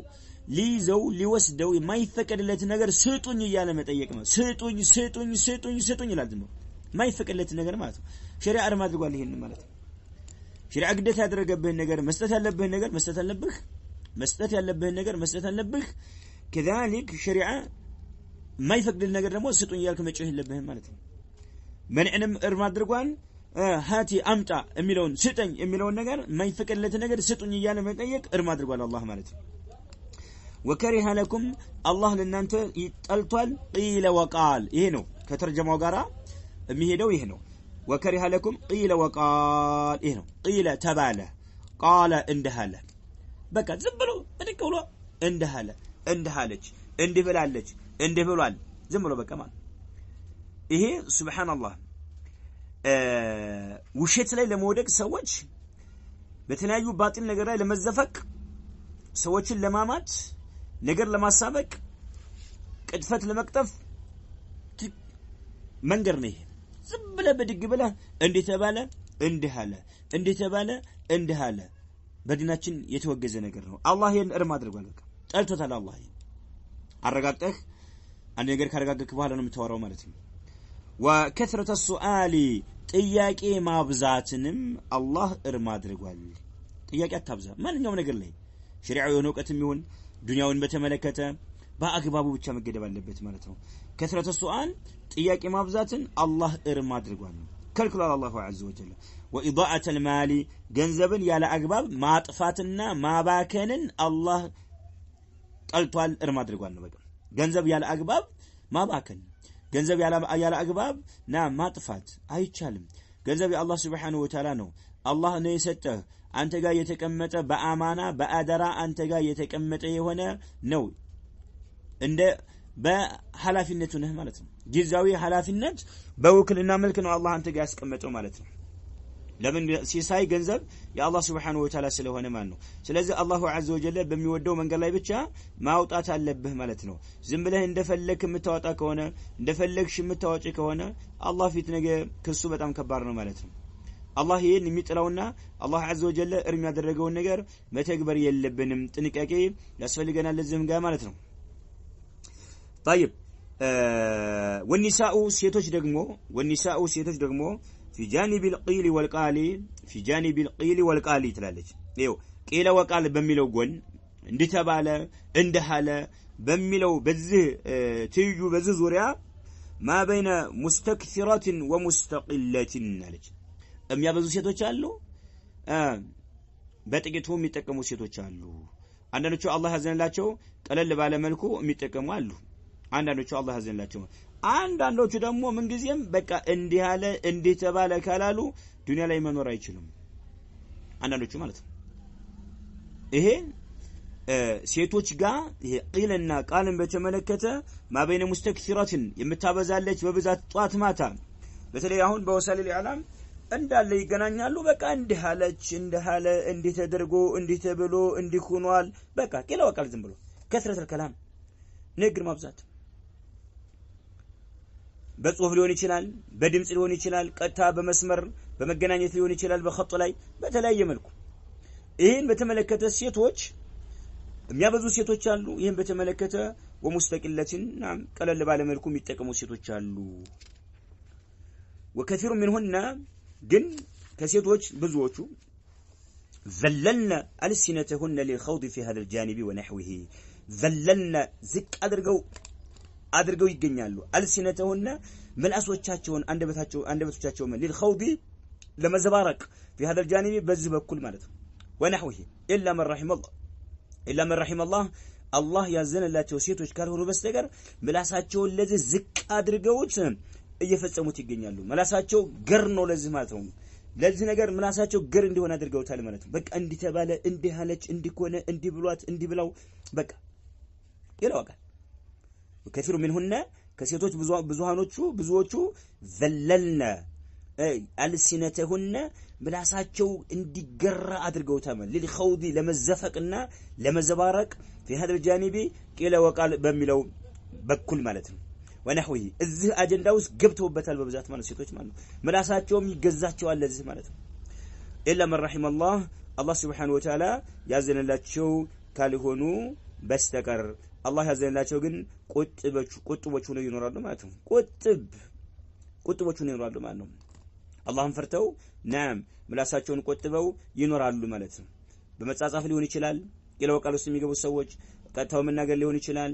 ሊወስደው የማይፈቀድለት ነገር ስጡኝ ይያለ መጠየቅ ነው ስጡኝ ይላል ደግሞ ማይፈቀድለት ነገር ማለት ነው ሸሪዓ እርም አድርጓል ይሄን ማለት ነው ሸሪዓ ግዴታ ያደረገብህን ነገር መስጠት ያለብህን ነገር መስጠት አለብህ كذلك شريعه ما يفقد النجر ደግሞ ስጡኝ ያልከ መጮህ የለብህም ማለት ነው መንዕንም እርም አድርጓል ሃቲ አምጣ የሚለውን ስጠኝ የሚለውን ነገር ማይፈቀድለት ነገር ስጡኝ ይያለ መጠየቅ እርም አድርጓል አላህ ማለት ነው وكره لكم الله ለናንተ ይጠልቷል قيل وقال ይሄ ነው ከተርጀማው ጋራ የሚሄደው ይሄ ነው وكره لكم قيل وقال ይሄ ነው قيل ተባለ قال እንደሃለ በቃ ዝም ብሎ በድቅ ብሎ እንደሃለች እንደብላለች እንደብሏል ዝም ብሎ በቃ ማለት ይሄ ሱብሃንአላህ ውሸት ላይ ለመውደቅ ሰዎች በተለያዩ ባጢል ነገር ላይ ለመዘፈቅ ሰዎችን ለማማት ነገር ለማሳበቅ ቅጥፈት ለመቅጠፍ መንገር ነው ዝም ብለ በድግ ብለ እንደተባለ በዲናችን የተወገዘ ነገር ነው አላህ ይሄን እርም አድርጓል በቃ ጠልቶታል አላህ አረጋግጠህ አንድ ነገር ካረጋገጥክ በኋላ ነው የምታወራው ማለት ነው وكثرة السؤال ጥያቄ ማብዛትንም አላህ እርም አድርጓል ጥያቄ አታብዛ ማንኛውም ነገር ላይ ሸሪዓው የሆነ ዕውቀትም ይሁን ዱንያውን በተመለከተ በአግባቡ ብቻ መገደብ አለበት ማለት ነው كثرة السؤال ጥያቄ ማብዛትን አላህ እርም አድርጓል ከልክሏል አላሁ ዐዘ ወጀል وإضاعة المال ገንዘብን ያለ አግባብ ማጥፋትና ማባከንን አላህ ጠልቷል እርም አድርጓል ነው በቃ ገንዘብ ያለ አግባብ ማባከን ገንዘብ ያለ አግባብ ማጥፋት አይቻልም ገንዘብ የአላህ Subhanahu Wa Ta'ala ነው አላህ ነው የሰጠህ አንተ ጋር የተቀመጠ በአማና በአደራ አንተ ጋር የተቀመጠ የሆነ ነው እንደ በኃላፊነቱ ነህ ማለት ነው ጊዜያዊ ኃላፊነት በውክልና መልክ ነው አላህ አንተ ጋር ያስቀመጠው ማለት ነው ለምን ሲሳይ ገንዘብ የአላህ Subhanahu Wa Ta'ala ስለሆነ ማለት ነው ስለዚህ አላሁ ዐዘ ወጀል በሚወደው መንገድ ላይ ብቻ ማውጣት አለብህ ማለት ነው ዝም ብለህ እንደፈለክ የምታወጣ ከሆነ እንደፈለክሽ የምታወጪ ከሆነ አላህ ፊት ነገ ክሱ በጣም ከባድ ነው ማለት ነው አላህ ይሄን የሚጥለውና አላህ ዐዘ ወጀል እርም ያደረገውን ነገር መተግበር የለብንም ጥንቃቄ ያስፈልገናል ለዚህም ጋር ማለት ነው طيب والنساء ሴቶች ደግሞ في جانب القيل والقال ትላለች ይኸው ቂለ ወቃል በሚለው ጎን እንድተባለ እንደሃለ በሚለው በዚህ ትይዩ በዚህ ዙሪያ ما بين مستكثرة ومستقلة አለች የሚያበዙ ሴቶች አሉ በጥቂቱ የሚጠቀሙ ሴቶች አሉ አንዳንዶቹ አላህ ያዘነላቸው ቀለል ባለ መልኩ የሚጠቀሙ አሉ አንዳንዶቹ አላህ ያዘነላቸው አንዳንዶቹ ደግሞ ምን ጊዜም በቃ እንዲህ ያለ እንዲህ ተባለ ካላሉ ዱንያ ላይ መኖር አይችሉም አንዳንዶቹ ማለት ነው ይሄ ሴቶች ጋር ይሄ ቂልና ቃልን በተመለከተ ማበይነ ሙስተክሲራትን የምታበዛለች በብዛት ጧት ማታ በተለይ አሁን በወሳሊል ኢዕላም እንዳለ ይገናኛሉ በቃ እንዲህ አለች እንዲህ አለ እንዲህ ተደርጎ እንዲህ ተብሎ እንዲህ ሆኗል በቃ ቂላ ወቃል ዝም ብሎ ከስረተ ከላም ንግግር ማብዛት በጽሁፍ ሊሆን ይችላል በድምጽ ሊሆን ይችላል ቀጥታ በመስመር በመገናኘት ሊሆን ይችላል በخط ላይ በተለያየ መልኩ ይሄን በተመለከተ ሴቶች የሚያበዙ ሴቶች አሉ ይሄን በተመለከተ ወሙስተቂለትን ቀለል ባለ መልኩ የሚጠቀሙ ሴቶች አሉ وكثير منهن ግን ከሴቶች ብዙዎቹ ذللنا ألسنتهن للخوض في هذا الجانب ونحوه ذللنا ዝቅ አድርገው ይገኛሉ አልሲነተውና መልአሶቻቸውን አንደበቶቻቸው ለልخوض ለመዘባረቅ في هذا الجانب በዚህ በኩል ማለት ነው ونحوه الا من رحم الله الله ያዘነላቸው ሴቶች ካልሆኑ በስተቀር መልአሳቸውን ለዚህ ዝቅ አድርገውት እየፈጸሙት ይገኛሉ መልአሳቸው ገር ነው ለዚህ ማለት ነው ለዚህ ነገር መልአሳቸው ገር እንዲሆን አድርገውታል ማለት ነው በቃ እንዲተባለ እንዲሃለች እንዲኮነ እንዲብሏት እንዲብላው በቃ ይለዋል وكثير منهن كسيتوች ብዙዎቹ ዘለልና አልሲነተሁነ ምላሳቸው እንዲገራ አድርገውታል ለልخوض ለመዘፈቅና ለመዘባረቅ في هذا الجانب ቂለ ወቃል በሚለው በኩል ማለት ነው ወነህዊ እዚህ አጀንዳውስ ገብተውበታል በብዛት ማለት ሴቶች ማለት ነው ምላሳቸውም ይገዛቸዋል ለዚህ ማለት ነው إلا من رحم الله الله سبحانه وتعالى ያዘነላቸው ካልሆኑ በስተቀር አላህ ያዘነላቸው ግን ቁጥቦቹ ነው ይኖራሉ ማለት ነው ቁጥቦቹ ነው ይኖራሉ ማለት ነው አላህን ፈርተው ምላሳቸውን ቆጥበው ይኖራሉ ማለት ነው በመጻጻፍ ሊሆን ይችላል ቂለ ወቃል ውስጥ የሚገቡ ሰዎች ቀጥታው መናገር ሊሆን ይችላል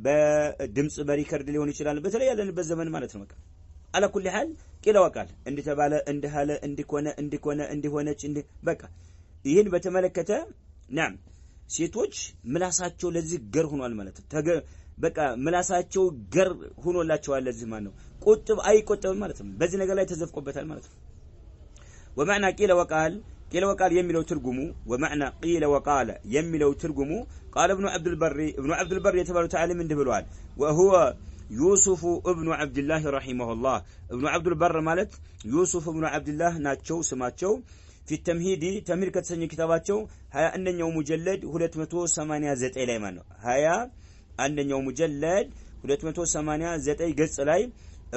በድምጽ በሪከርድ ሊሆን ይችላል በተለይ ያለንበት ዘመን ማለት ነው በቃ على كل حال ቂለ ወቃል እንዲተባለ እንዲሃለ እንዲኮነ እንዲሆነች በቃ ይሄን በተመለከተ ሴቶች ምላሳቸው ለዚህ ገር ሆኗል ማለት ነው በቃ ምላሳቸው ገር ሆኖላቸዋል ለዚህ ማለት ነው ቁጥብ አይቆጠብም ማለት ነው በዚህ ነገር ላይ ተዘፍቆበታል ማለት ነው ومعنى ቂለ ወቃል የሚለው ትርጉሙ ومعنى ቂለ ወቃለ የሚለው ትርጉሙ قال ابن عبد البر የተባሉት ዓለም እንዲህ ብለዋል وهو يوسف ابن عبد الله رحمه الله ابن عبد البر ማለት يوسف ابن عبد الله ናቸው ስማቸው في التمهيد تمهيد ከተሰኘ ኪታባቸው 21ኛው ሙጀለድ 289 ላይ ማለት ነው 21ኛው ሙጀለድ 289 ገጽ ላይ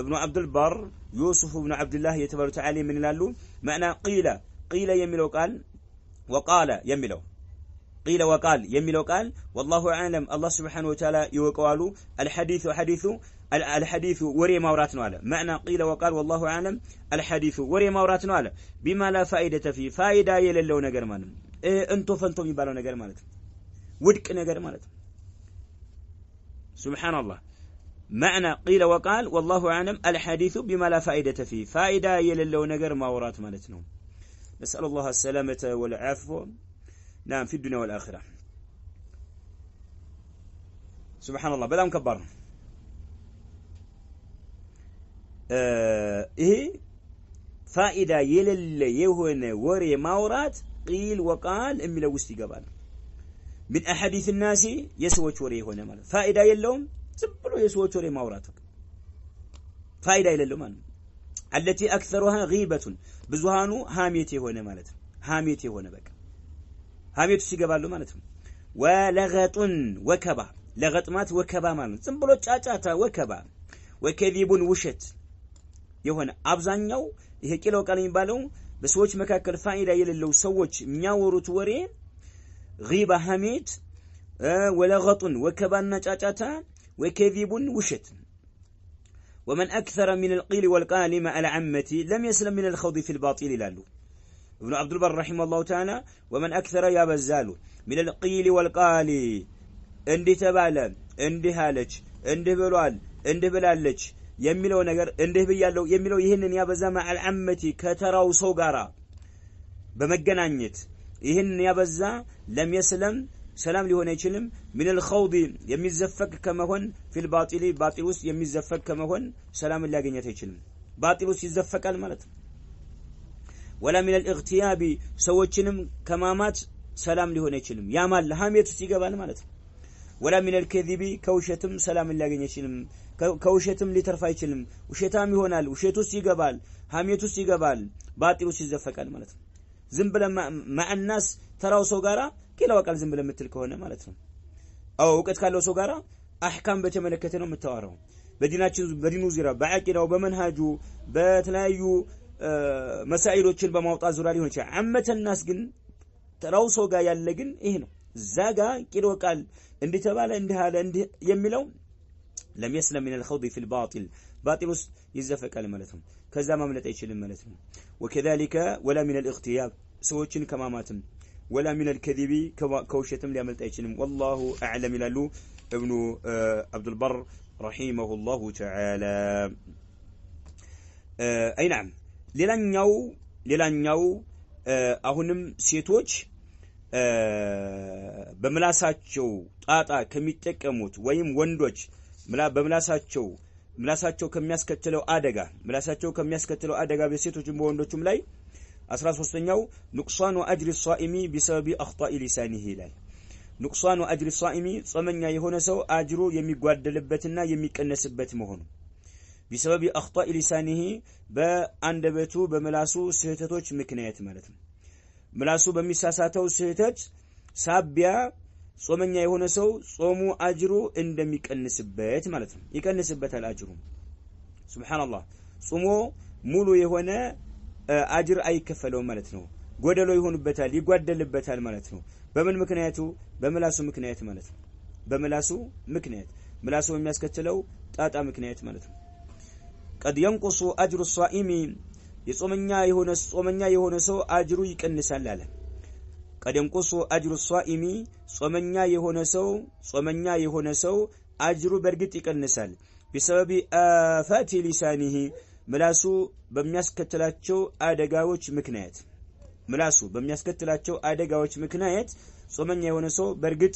ابن عبد البر يوسف ابن عبد الله የተባሉት ዓለም ምን ይላሉ معنى ቂለ የሚለው ቃል وقال የሚለው قيل وقال يميلو قال والله أعلم الله سبحانه وتعالى يوقوالو الحديث وري مورات نواله معنى قيل وقال والله أعلم الحديث وري مورات نواله بما لا فائدة فيه فائدة يللو نجر مالم انتو فانتو يبالو نجر مالت ودك نجر مالت سبحان الله معنى قيل وقال والله أعلم الحديث بما لا فائدة فيه فائدة يللو نجر مورات مالتنا نسأل الله السلامة والعفو نعم في الدنيا والآخرة سبحان الله بلا مكبر إيه فائدة يلل يهون وري مورات قيل وقال إمي لوستي قبال من أحاديث الناس يسوى وري هنا مال فائدة يلهم سبلو يسوى وري موراتك فائدة يلهم التي أكثرها غيبة بزهانو هاميتي هنا مالت هاميتي هنا بك هاميتو سيقبالو مالتهم ولغط وكبا لغط مات وكبا مالت سنبلو چاچاتا وكبا وكذب وشت يهونا አብዛኛው ይሄ ቂሎ ቃል የሚባለው በሰዎች መካከል ፋይዳ የሌለው ሰዎች የሚያወሩት ወሬ غيبة ሐሜት ولغط وكبانا چاچاتا وكذب وشت ومن أكثر من القيل والقال مع العامة لم يسلم من الخوض في الباطل لالو ابن عبد البر رحمه الله تعالى ومن أكثر يا بزالو من القيل والقال اندي تبالا اندي هالج اندي بلوال اندي بلالج يميلو نجر اندي بيالو يميلو يهنن يا بزا مع العامة كتراو صغارا بمجنانيت يهنن يا بزا لم يسلم سلام لي هنا يشلم من الخوض يميزفك كما هون في الباطل باطلوس يميزفك كما هون سلام اللي اغنيته يشلم باطلوس يزفقال ማለት ولا من الاغتياب سوچنم كمامات سلام ሊሆን አይችልም ያማል ሐሜት ውስጥ ይገባል ማለት ولا من الكذب كوشتم سلام ሊያገኝ አይችልም ከውሸትም ሊተርፍ አይችልም ውሸታም ይሆናል ውሸት ውስጥ ይገባል ሐሜት ውስጥ ይገባል ባጢል ውስጥ ይዘፈቃል ማለት ዝም ብለ مع الناس ተራው ሰው ጋራ ቂላ ወቃል ዝም ብለ ምትል ከሆነ ማለት ነው አው እውቀት ካለው ሰው ጋራ አህካም በተመለከተ ነው የምታወራው በዲናችን በዲኑ ዙሪያ በአቂዳው በመንሃጁ በተለያዩ مسائلዎችን በማውጣት ዙሪያ ሊሆን ይችላል አመተናስ ግን ተራው ሰው ጋር ያለ ግን ይሄ ነው ዛጋ ቂሎ ቃል እንዲተባለ እንዲሃለ የሚለው لم يسلم من الخوض في الباطل باطل يزفقال ማለት ነው ከዛ ማምለጥ አይችልም ማለት ነው وكذلك ولا من الاغتياب ሰዎችን ከማማትም ولا من الكذب كوشتم ሊያመልጥ አይችልም والله اعلم ይላሉ ابن عبد البر رحمه الله تعالى اي نعم ሌላኛው አሁንም ሴቶች በምላሳቸው ጣጣ ከሚጠቀሙት ወይም ወንዶች በምላሳቸው ከሚያስከትለው አደጋ በሴቶችም በወንዶችም ላይ 13ኛው ንቁሳኑ አጅር الصائم بسبب اخطاء لسانه ይላል ንቁሳኑ አጅር الصائم ጾመኛ የሆነ ሰው አጅሩ የሚጓደልበትና የሚቀነስበት መሆኑ بسبب اخطاء لسانه በአንደበቱ በመላሱ ስህተቶች ምክንያት ማለት ነው መላሱ በሚሳሳተው ስህተት ሳቢያ ጾመኛ የሆነ ሰው ጾሙ አጅሩ እንደሚቀንስበት ማለት ነው ይቀንስበታል አጅሩ ሱብሃንአላህ ጾሙ ሙሉ የሆነ አጅር አይከፈለው ማለት ነው ጎደሎ ይሆንበታል ይጓደልበታል ማለት ነው በምን ምክንያቱ በመላሱ ምክንያት ማለት ነው በመላሱ ምክንያት መላሱ የሚያስከትለው ጣጣ ምክንያት ማለት ነው قد ينقص اجر الصائم ጾመኛ የሆነ ሰው አጅሩ ይቀንሳል አለ قد ينقص اجر الصائم ጾመኛ የሆነ ሰው አጅሩ በርግጥ ይቀንሳል بسبب آفات لسانه መላሱ በሚያስከትላቸው አደጋዎች ምክንያት ጾመኛ የሆነ ሰው በርግጥ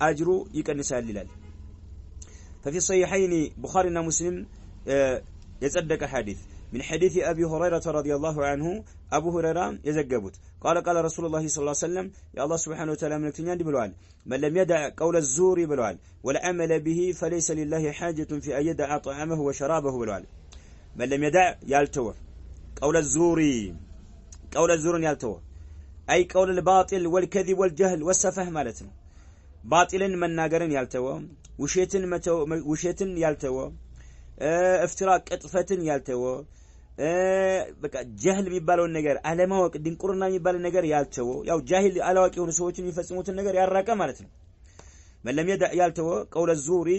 አጅሩ ይቀንሳል ይላል ففي الصحيحين بخاري ومسلم يصدق حديث من حديث أبي هريرة رضي الله عنه أبو هريرة يزجبت قال رسول الله صلى الله عليه وسلم يا الله سبحانه وتعالى من اكتنيان بلوال من لم يدع قول الزور بلوال ولا عمل به فليس لله حاجة في أن يدع طعامه وشرابه بلوال من لم يدع يالتوه قول الزور يالتوه أي قول الباطل والكذب والجهل والسفه مالتنا باطل من ناقرن يالتوه وشيتن يالتوه افتراق قطفتن يالتوه በቃ ጃህል የሚባለው ነገር አለማወቅ ድንቁርና የሚባለው ነገር ያልተወ ያው ጃሂል አላዋቂ የሆኑ ሰዎች የሚፈጽሙትን ነገር ያራቀ ማለት ነው መለም يدع ያልተወ ቀውለ ዙሪ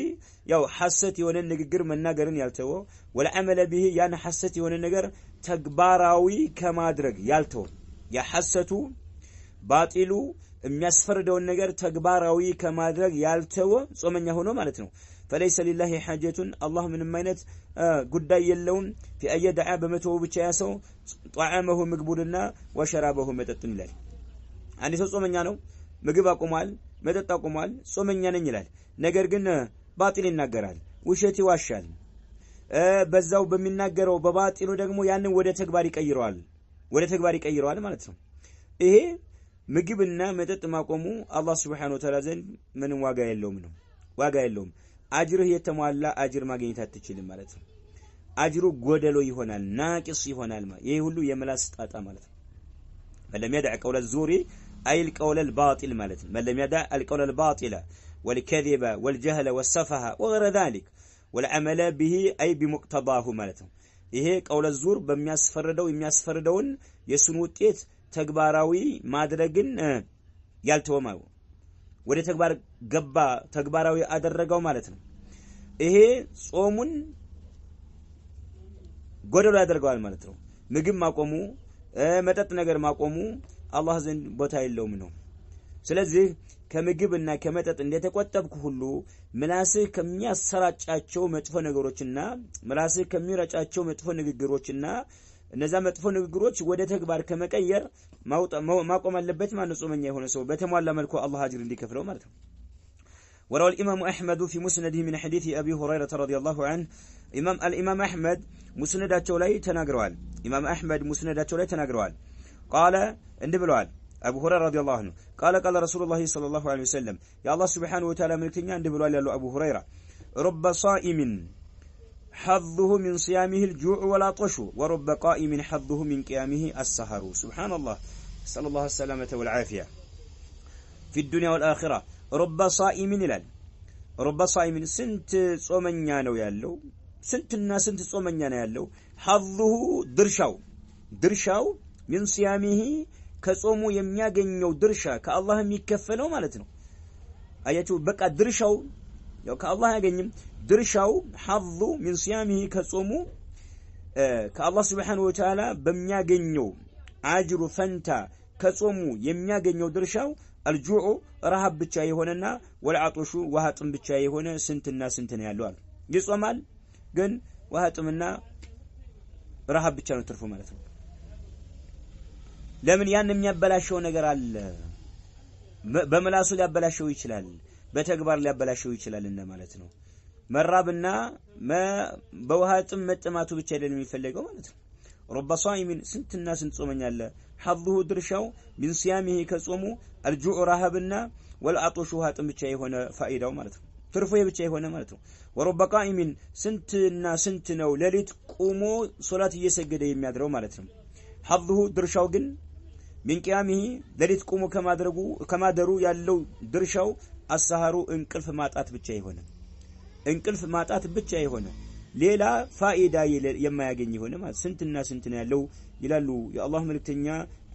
ያው ሐሰት የሆነ ንግግር መናገርን ያልተወ ወለዓመለ به ያን ሐሰት የሆነ ነገር ተግባራዊ ከማድረግ ያልተወ ያ ሐሰቱ ባጢሉ የሚያስፈርደውን ነገር ተግባራዊ ከማድረግ ያልተወ ጾመኛ ሆኖ ማለት ነው فليس لله حاجة الله من ماينت قداي يلون في أي دعاء بمتوه بتشاسو طعامه مقبولنا وشرابه متتن لله يعني سو صومنيا نو ምግብ አቆማል መጠጥ አቆማል ጾመኛ ነኝ ይላል ነገር ግን ባጢል ይናገራል ውሸት ይዋሻል በዛው በሚናገረው በባጢሉ ደግሞ ያንን ወደ ተግባር ይቀይረዋል ማለት ነው ይሄ ምግብና መጠጥ ማቆሙ አላህ Subhanahu Wa Ta'ala ዘንድ ምንም ዋጋ የለውም አጅርህ የተሟላ አጅር ማግኘት አትችልም ማለት ነው አጅሩ ጎደሎ ይሆናል ናቂስ ይሆናል ማለት ይሄ ሁሉ የምላስ ጣጣ ማለት ነው فلم يدع قول الزور أي القول الباطل ማለት ነው من لم يدع القول الباطل والكذب والجهل والسفه وغير ذلك والعمل به أي بمقتضاه ማለት ነው ይሄ قول الزور የሚያስፈርደውን የሱን ውጤት ተግባራዊ ማድረግን ያልተወማው ወደ ተግባር ገባ ተግባራዊ አደረገው ማለት ነው ይሄ ጾሙን ጎደሎ ያደርጋል ማለት ነው ምግብ ማቆሙ መጠጥ ነገር ማቆሙ አላህ ዘንድ ቦታ የለውም ነው ስለዚህ ከምግብና ከመጠጥ እንደተቆጠብኩ ሁሉ ምላስህ ከሚያሰራጫቸው መጥፎ ነገሮችና ምላስህ ከሚረጫቸው መጥፎ ንግግሮችና እነዛ መጥፎ ንግግሮች ወደ ተግባር ከመቀየር ማቆም አለበት ማለት ጾመኛ የሆነ ሰው በተሟላ መልኩ አላህ አጅር እንዲከፍለው ማለት ነው وروى الإمام أحمد في مسنده من حديث أبي هريرة رضي الله عنه الإمام أحمد مسنداته ላይ ተናግረዋል إمام أحمد مسنداته ላይ ተናግረዋል قال እንደብለዋል أبو هريرة رضي الله عنه قال رسول الله صلى الله عليه وسلم يا الله سبحانه وتعالى መልእክተኛ እንደብለዋል ያለው أبو هريرة رب صائم حظه من صيامه الجوع والعطش ورب قائم حظه من قيامه السهر سبحان الله صلى الله السلامة والعافية في الدنيا والآخرة رب صائم ይላል رب صائم ስንት ጾመኛ ነው ያለው ስንትና ስንት ጾመኛ ነው ያለው حظه ድርሻው من صيامه ከጾሙ የሚያገኘው ድርሻ ከአላህ የሚከፈለው ማለት ነው አያችሁ በቃ ድርሻው ያው ከአላህ ያገኝም ድርሻው حظ من صيامه ከጾሙ ከአላህ Subhanahu Wa Ta'ala በሚያገኘው አጅሩ ፈንታ ከጾሙ የሚያገኘው ድርሻው الجوع ረሃብ ብቻ ይሆነና ወልዓጡሹ ወሃጥም ብቻ ይሆነ ስንትና ስንት ነው ያለው አለ ይጾማል ግን ወሃጥምና ረሃብ ብቻ ነው ትርፉ ማለት ነው ለምን ያን የሚያበላሸው ነገር አለ በመላሱ ሊያበላሸው ይችላል በተግባር ሊያበላሸው ይችላልና ማለት ነው መራብና በውሃጥም መጥማቱ ብቻ አይደለም የሚፈልገው ማለት ነው رب صائم سنتنا سنت ጾመኛለ حظه ድርሻው من صيامه ከጾሙ الجوع رهبنا والعطش وهاጥም ብቻ የሆነ ፋይዳው ማለት ነው ትርፉ ብቻ የሆነ ማለት ነው ورب قائم ስንትና ስንት ነው ለሊት ቆሞ ሶላት እየሰገደ የሚያድረው ማለት ነው حظه ድርሻው ግን من قيامه ለሊት ቆሞ ከማደሩ ያለው ድርሻው السهر እንቅልፍ ማጣት ብቻ የሆነ ሌላ ፋይዳ የማያገኝ ይሆነ ማለት ስንትና ስንት ነው ያለው ይላሉ የአላህ መልእክተኛ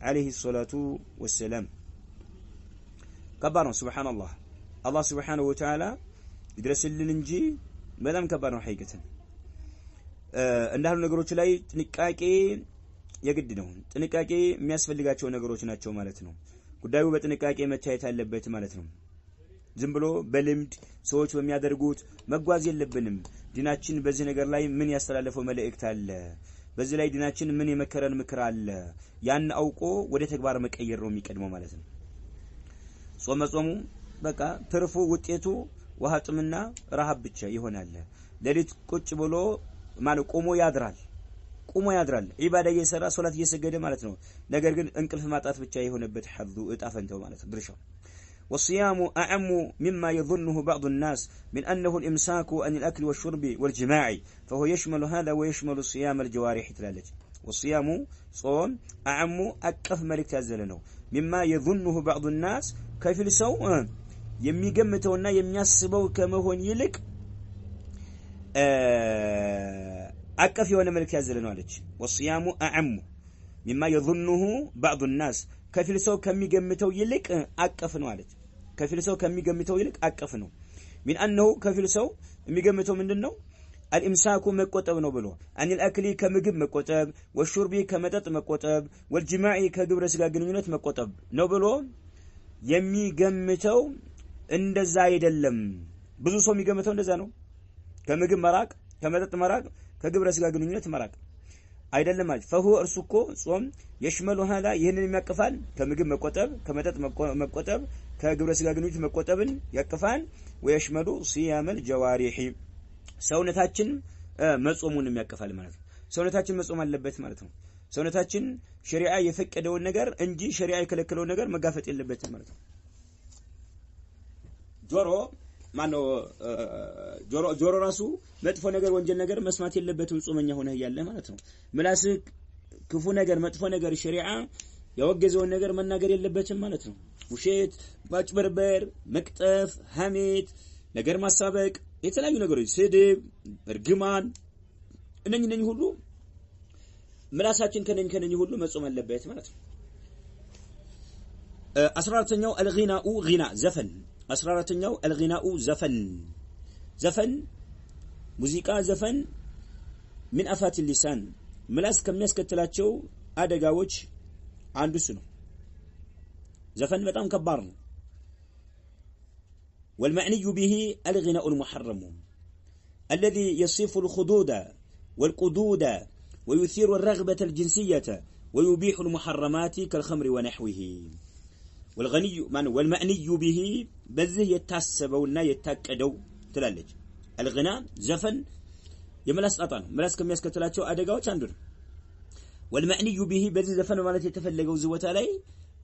አለይሂ ሰላቱ ወሰለም ከባድ ነው ሱብሃንአላህ አላህ Subhanahu Wa Ta'ala ይድረስልን እንጂ በጣም ከባድ ነው ሐቂቀተን እንዳሉ ነገሮች ላይ ጥንቃቄ የግድ ነው ጥንቃቄ የሚያስፈልጋቸው ነገሮች ናቸው ማለት ነው ጉዳዩ በጥንቃቄ መታየት አለበት ማለት ነው ዝም ብሎ በልምድ ሰዎች በሚያደርጉት መጓዝ የለብንም ዲናችን በዚህ ነገር ላይ ምን ያስተላለፈው መልእክት አለ በዚህ ላይ ዲናችን ምን የመከረን ምክር አለ ያን አውቆ ወደ ተግባር መቀየር ነው የሚቀድመው ማለት ነው ጾሙ በቃ ትርፉ ውጤቱ ወሃጥምና ረሃብ ብቻ ይሆናል ለሊት ቁጭ ብሎ ማለት ቆሞ ያድራል ኢባዳ እየሰራ ሶላት እየሰገደ ማለት ነው ነገር ግን እንቅልፍ ማጣት ብቻ የሆነበት ሐዙ እጣ ፈንታው ማለት ነው ድርሻው والصيام أعم مما يظنه بعض الناس من أنه الإمساك عن الأكل والشرب والجماع فهو يشمل هذا ويشمل صيام الجوارح تلالج والصيام صوم أعم أكف ملك تازلنه مما يظنه بعض الناس كيف السوء يميقمتونا يمياسبو كما هو يلك አቀፍ የሆነ መልክ ያዘለነው አለች ወሲያሙ አዕሙ مما يظنه بعض الناس ከፊል ሰው ከሚገምተው ይልቅ አቀፍ ነው አለች ከፊል ሰው ከሚገምተው ይልቅ አቀፍ ነው من انه ከፊል ሰው የሚገምተው ምንድነው الامساك መቆጠብ ነው ብሎ ان الاكل ከምግብ መቆጠብ والشرب ከመጠጥ መቆጠብ والجماع ከግብረ ስጋ ግንኙነት መቆጠብ ነው ብሎ የሚገምተው እንደዛ አይደለም ብዙ ሰው የሚገምተው እንደዛ ነው ከምግብ መራቅ ከመጠጥ መራቅ ከግብረ ስጋ ግንኙነት መራቅ አይደለም ማለት فهو እርሱኮ ጾም يشمل هذا ይሄንን የሚያቀፋል ከምግብ መቆጠብ ከመጠጥ መቆጠብ ከግብረ ስጋ ግንኙነት መቆጠብን ያቀፋል ويشمل صيام الجوارح ሰውነታችን መጾሙን የሚያቀፋል ማለት ነው ሰውነታችን መጾም አለበት ማለት ነው ሰውነታችን ሸሪዓ የፈቀደውን ነገር እንጂ ሸሪዓ የከለከለውን ነገር መጋፈጥ የለበትም ማለት ነው ጆሮ ራሱ መጥፎ ነገር ወንጀል ነገር መስማት የለበትም ጾመኛ ሆነ ያለ ማለት ነው ምላስ ክፉ ነገር መጥፎ ነገር ሸሪዓ ያወገዘውን ነገር መናገር የለበትም ማለት ነው ውሸት ማጭበርበር መቅጠፍ ሐሜት ነገር ማሳበቅ የተለያዩ ነገሮች ስድብ እርግማን እነኚህ ሁሉ ምላሳችን ከነኝ ሁሉ መጾም አለበት ማለት ነው 14ኛው الغناء غناء ዘፈን 14ኛው الغناء ዘፈን ሙዚቃ ዘፈን من افات اللسان ምላስ ከሚያስከትላቸው አደጋዎች አንዱ ነው ዘፈን በጣም ከባድ ነው والمعني به الغناء المحرم الذي يصف الخدود والقدود ويثير الرغبة الجنسية ويبيح المحرمات كالخمر ونحوه والمعني به بذه يتاسبونا يتاكدو تلالج الغناء زفن يملاس أطان ملاس كم يسكتلاتشو أدقاوش عندنا والمعني به بذه زفن مالت يتفلقوا زوات علي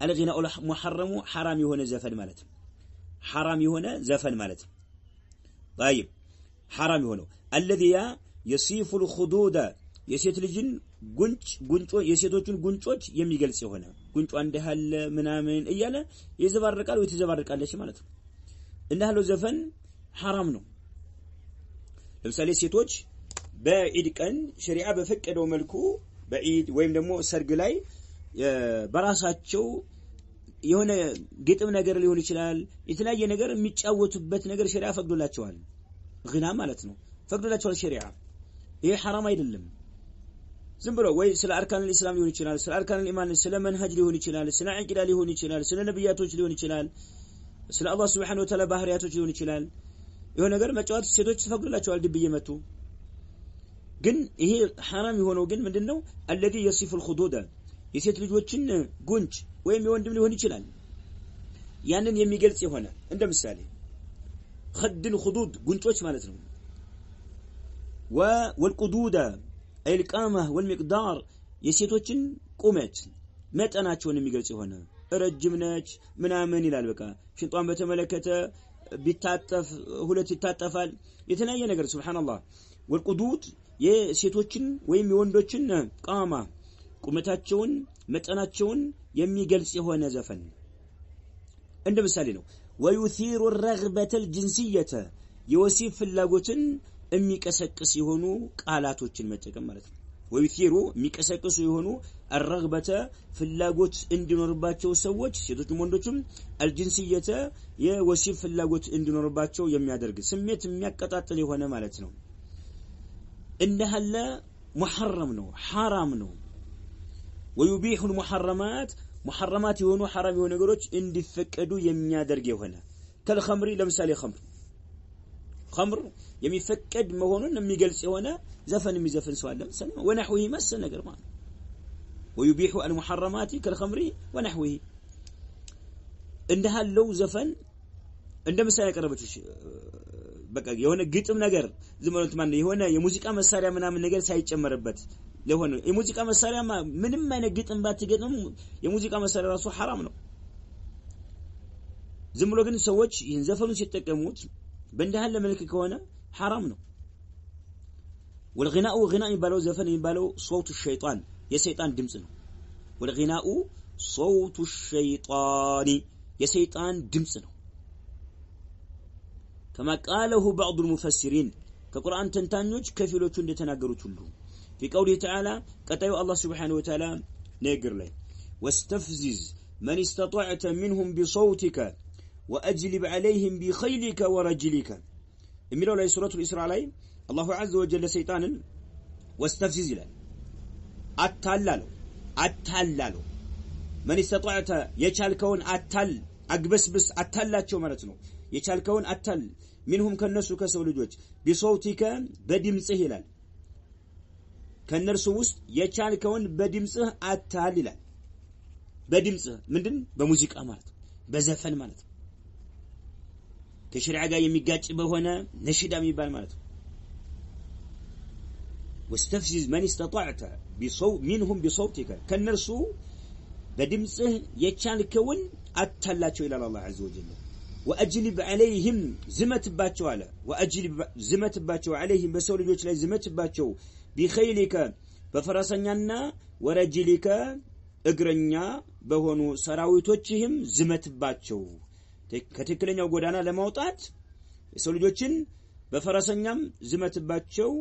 الغناء المحرم حرام هنا زفن مالت حرام هنا زفن مالت طيب حرام هنا الذي يصيف الخدود የሴት ልጅን ጉንጮ የሴቶችን ጉንጮች የሚገልጽ የሆነ ጉንጮ አንደሃል ምናምን እያለ ይዘባርቃል ወይ ትዘባርቃለች ማለት ነው እንደሃለው ዘፈን حرام ነው ለምሳሌ ሴቶች በኢድ ቀን ሸሪዓ በፈቀደው መልኩ በኢድ ወይም ደግሞ ሰርግ ላይ በራሳቸው የሆነ ግጥም ነገር ሊሆን ይችላል የተለያየ ነገር የሚጫወቱበት ነገር ሸሪዓ ፈቅዶላቸዋል غنا ማለት ነው ፈቅዶላቸዋል ሸሪዓ ይሄ حرام አይደለም ዝም ብሎ ወይ ስለ አርካን الاسلام ሊሆን ይችላል ስለ አርካን الإيمان ስለ መንሃጅ ሊሆን ይችላል ስለ አቂዳ ሊሆን ይችላል ስለ ነብያቶች ሊሆን ይችላል ስለ አላህ Subhanahu Wa Ta'ala ባህሪያቶች ሊሆን ይችላል ይሄ ነገር መጫወት ሴቶች ተፈቅዶላቸዋል ድብዬ መጡ ግን ይሄ حرام የሆነው ግን ምንድነው الذي يصف الخدود የሴት ልጆችን ጉንጭ ወይም የወንድም ሊሆን ይችላል ያንን የሚገልጽ የሆነ እንደ ምሳሌ خد الخدود ጉንጮች ማለት ነው والقدود القامه والمقدار የሴቶችን ቁመት መጠናቸውን የሚገልጽ የሆነ ረጅም ነች ምናምን ይላል በቃ ሽንጧን በተመለከተ ቢታጠፍ ሁለት ይታጠፋል የተለያየ ነገር ሱብሃንአላህ والقدود የሴቶችን ወይም የወንዶችን ቃማ ቁመታቸውን መጠናቸውን የሚገልጽ የሆነ ዘፈን እንደ ምሳሌ ነው ويثير الرغبة الجنسية የወሲብ ፍላጎትን የሚቀሰቅስ የሆኑ ቃላቶችን መጠቀም ማለት ነው ويثير የሚቀሰቅሱ የሆኑ الرغبة ፍላጎት እንዲኖርባቸው ሰዎች ሴቶችም ወንዶችም الجنسية የወሲብ ፍላጎት እንዲኖርባቸው የሚያደርግ ስሜት የሚያቀጣጥል የሆነ ማለት ነው እንደሃለ محرم ነው حرام ነው ويبيح المحرمات محرمات የሆኑ حرام የሆኑ ነገሮች እንዲፈቀዱ የሚያደርግ የሆነ ከልخمر ለምሳሌ خمر የሚፈቀድ መሆኑን የሚገልጽ የሆነ ዘፈን የሚዘፈን ሰው አለ ለምሳሌ ونحوه መሰል ነገር ማለት ويبيح المحرمات كالخمر ونحوه እንደሃለው ዘፈን እንደ ምሳሌ ያቀረበችው በቃ የሆነ ግጥም ነገር ዝምብሎት ማለት የሆነ የሙዚቃ መሳሪያ ምናምን ነገር ሳይጨመርበት ለሆነ የሙዚቃ መሳሪያ ምንም አይነት ግጥም ባትገጥም የሙዚቃ መሳሪያ ራሱ حرام ነው ዝምብሎ ግን ሰዎች ይህን ዘፈኑን ሲጠቀሙት በእንደሃለ መልክ ከሆነ حرام ነው والغناء غناء يبالو زفن يبالو صوت الشيطان የሰይጣን ድምጽ ነው والغناء صوت الشيطان የሰይጣን ድምጽ ነው كما قاله بعض المفسرين كقرآن تنتانيوች ከፊሎቹ እንደተናገሩት ሁሉ في قوله تعالى قطعوا الله سبحانه وتعالى نيقر لي واستفزز من استطعت منهم بصوتك وأجلب عليهم بخيلك ورجلك اميلوا لي سورة الإسراء لي الله عز وجل سيطانا واستفزز لي أتلالو من استطعت يشالكون أتل أقبسبس أتلاتشو مرتنو يشالكون أتل منهم كالنسو كسولجوج بصوتك بدمسه لال كالنرسو وسط يشالكون بدمسه أتل لال بدمسه مندن بموسيقى مالت بزفن مالت كشرع جاي يميقاج بهنا نشيدا ميبال مالت واستفزز من استطعت منهم بصوتك كالنرسو بدمسه يشالكون أتلاتشو إلى الله عز وجل وأجلب عليهم زمت باتشو على وأجلب زمت باتشو عليهم بسول الوجه لا زمت باتشو بخيلك بفرسنيانا ورجلك እግረኛ በሆኑ ሰራዊቶችህም ዝመትባቸው ከትክክለኛው ጎዳና ለማውጣት የሰው ልጆችን በፈረሰኛም ዝመትባቸው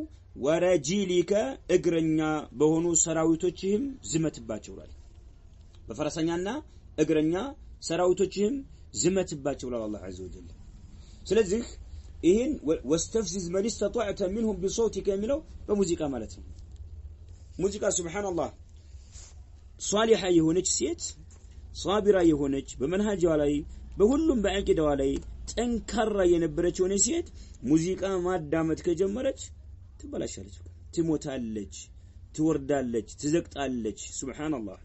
ወረጂሊከ እግረኛ በሆኑ ሰራዊቶችህም ዝመትባቸው ይላል በፈረሰኛና እግረኛ ሰራዊቶችህም ዝመትባቸው ይላል አላህ عز وجل ስለዚህ ይሄን واستفزز من استطعت منهم بصوتك የሚለው በሙዚቃ ማለት ነው ሙዚቃ ሱብሃንአላህ صالحة يهونج سيت صابرة يهونج بمنهجها علي بهلهم بعقيدة علي تنكر ينبرج ونسيت موسيقى ما دامت كجمرج تبلا شرج تموت علج تورد علج تزقت علج سبحان الله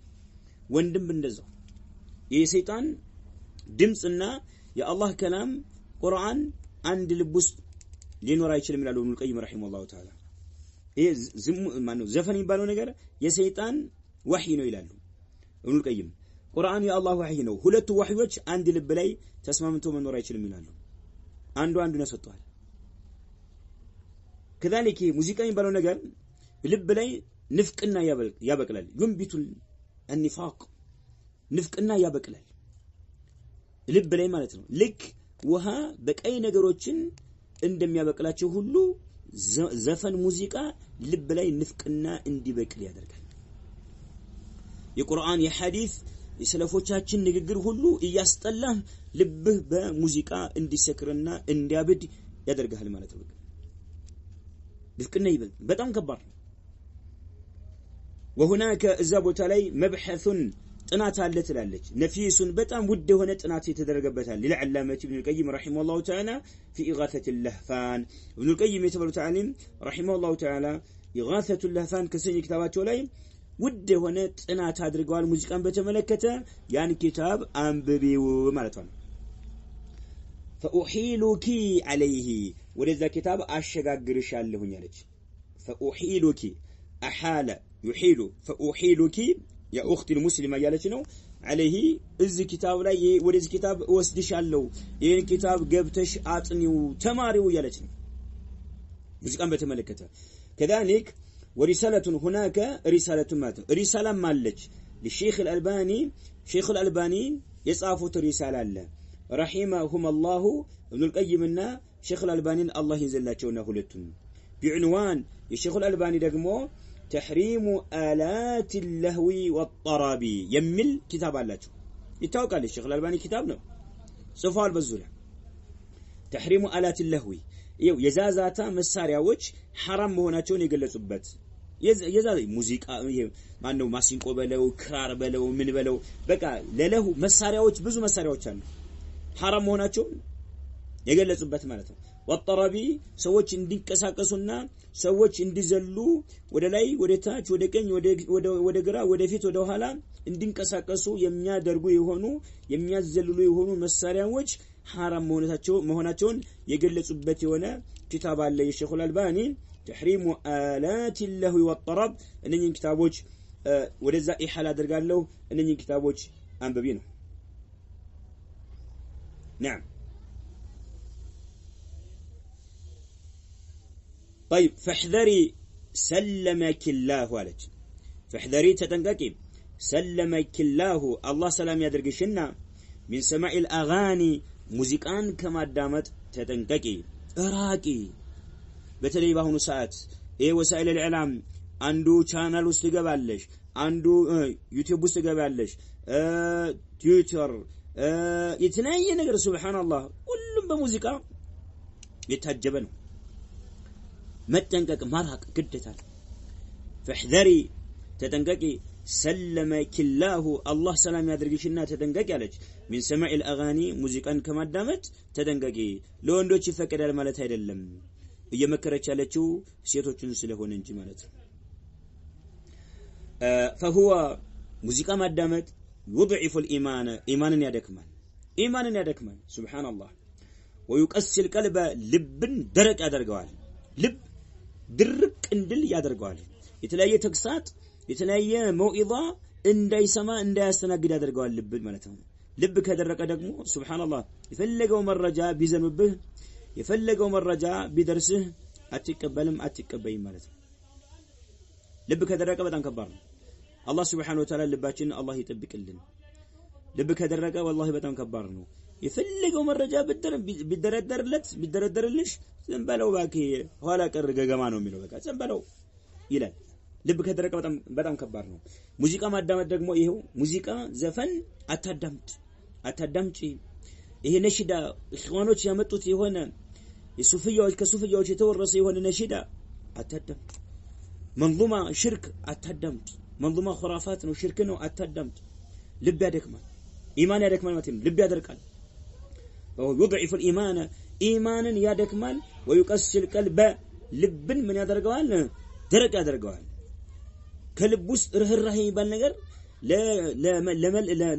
وندم بندزو يا شيطان دمصنا يا الله كلام قرآن عند لبس لينورا يشيل من ابن القيم رحمه الله تعالى ايه مانو زفن يبالو ነገር የሰይጣን وحي ነው ይላሉ ابن القيم ቁርአን የአላህ ወህይ ነው ሁለቱ ወህዮች አንድ ልብ ላይ ተስማምተው መኖር አይችልም ይላሉ አንዱ ነው ሰጥቷል كذلك ሙዚቃ የሚባለው ነገር ልብ ላይ ንፍቅና ያበቅላል ينبت النفاق ንፍቅና ያበቅላል ልብ ላይ ማለት ነው ልክ ውሃ በቀይ ነገሮችን እንደሚያበቅላቸው ሁሉ ዘፈን ሙዚቃ ልብ ላይ ንፍቅና እንዲበቅል ያደርጋል የቁርአን የሐዲስ የሰለፎቻችን ንግግር ሁሉ እያስጠላህ ልብህ በሙዚቃ እንዲሰክርና እንዲያብድ ያደርጋል ማለት ነው ንፍቅና ይበል በጣም ከባድ ነው وهناك እዛ ቦታ ላይ مبحث ጥናት አለ ትላለች ነፊሱን በጣም ውድ የሆነ ጥናት የተደረገበታል ለዓላማት ኢብኑ القيم رحمه الله تعالى في إغاثة اللهفان ابن القيم የተባለው تعالى رحمه الله تعالى إغاثة اللهفان ከሰኝ ክታባቸው ላይ ውድ የሆነ ጥናት አድርገዋል ሙዚቃን በተመለከተ ያን ኪታብ አንብቢው ማለት ነው فأحيلك عليه ወደዛ ኪታብ አሸጋግርሻለሁ ያለች فأحيلك أحال يحيل فأحيلك يا أختي المسلمة ያለች ነው عليه እዚህ ኪታብ ላይ ወደዚህ ኪታብ ወስድሻለሁ ይሄን ኪታብ ገብተሽ አጥኒው ተማሪው ያለች ነው ሙዚቃን በተመለከተ كذلك ورسالة هناك رسالة مات رسالة مالج للشيخ الألباني شيخ الألباني يصافوا رسالة الله رحمهم الله ابن القيم شيخ الألباني الله ينزل لنا هلتون بعنوان الشيخ الألباني دقمو تحريم آلات اللهو والطراب يمل كتاب الله يتوقع للشيخ الألباني كتابنا صفار بزولة تحريم آلات اللهو የዛዛታ መሳሪያዎች حرام መሆናቸውን የገለጹበት የዛዛ ሙዚቃ ማነው ማሲንቆ በለው ክራር በለው ምን በለው በቃ ለለሁ መሳሪያዎች ብዙ መሳሪያዎች አሉ حرام መሆናቸውን የገለጹበት ማለት ነው ወጠራቢ ሰዎች እንዲንቀሳቀሱና ሰዎች እንዲዘሉ ወደ ላይ ወደ ታች ወደ ቀኝ ወደ ግራ ወደ ፊት ወደ ኋላ እንዲንቀሳቀሱ የሚያደርጉ የሆኑ የሚያዘልሉ የሆኑ መሳሪያዎች حرام መሆናቸውን የገለጹበት የሆነ ኪታብ አለ የሼኹ አልባኒ تحريم آلات اللهو والطرب እነኚህን ኪታቦች ወደዛ ኢሐላ አደርጋለሁ እነኚህን ኪታቦች አንብቢ ነው نعم طيب فاحذري سلمك الله عليك فاحذري تتنققي سلمك الله سلام يدرقشنا من سماع الأغاني ሙዚቃን ከማዳመጥ ተጠንቀቂ ራቂ በተለይ ባሁኑ ሰዓት ወሳኢል الإعلام አንዱ ቻናል ውስጥ ትገባለሽ አንዱ ዩቲዩብ ውስጥ ትገባለሽ ትዊተር የተለያየ ነገር ሱብሃንአላህ ሁሉም በሙዚቃ የታጀበ ነው መጠንቀቅ ማራቅ ግዴታ فاحذري ተጠንቀቂ سلمك الله الله سلام ያድርግሽና ተጠንቀቂ አለች من سماع الاغاني ሙዚቃን ከማዳመጥ ተጠንቀቂ ለወንዶች ይፈቀዳል ማለት አይደለም እየመከረች ያለችው ሴቶችን ስለሆነ እንጂ ማለት ነው فهو ሙዚቃ ማዳመጥ يضعف الايمان ايمانን ያደክማል سبحان الله ويقسي القلب ልብን ደረቅ ያደርገዋል ልብ ድርቅ እንድል ያደርገዋል የተለያየ ተግሳት የተለያየ መውኢዛ እንዳይሰማ እንዳያስተናግድ ያደርገዋል ልብ ማለት ነው ልብ ከደረቀ ደግሞ ሱብሃንአላህ የፈለገው መረጃ ቢዘምብህ የፈለገው መረጃ ቢደርስህ አትቀበይም ማለት ነው ልብ ከደረቀ በጣም ከባድ ነው አላህ Subhanahu Wa Ta'ala ልባችንን አላህ ይጠብቅልን ልብ ከደረቀ والله በጣም ከባድ ነው የፈለገው መረጃ ቢደረደርልሽ ዘንበለው ባኪ ኋላ ቀር ገገማ ነው የሚለው በቃ ዘንበለው ይላል ልብ ከደረቀ በጣም ከባድ ነው ሙዚቃ ማዳመጥ ደግሞ ይሄው ሙዚቃ ዘፈን አታዳምጪ ይሄ ነሽዳ እخوانዎች ያመጡት የሆነ የሱፊያዎች ከሱፊያዎች የተወረሰ የሆነ ነሽዳ አታዳምጥ መንዙማ ሽርክ አታዳምጥ መንዙማ خرافات ነው ሽርክ ነው አታዳምጥ ልብ ያደክማል ኢማን ያደክማል ማለት ነው ልብ ያደርቃል ويضعف الايمان ايمانا ያደክማል ويقسي القلب ልብን ምን ያደርገዋል ደረቅ ያደርገዋል ከልብ ውስጥ ርህራሄ ይባል ነገር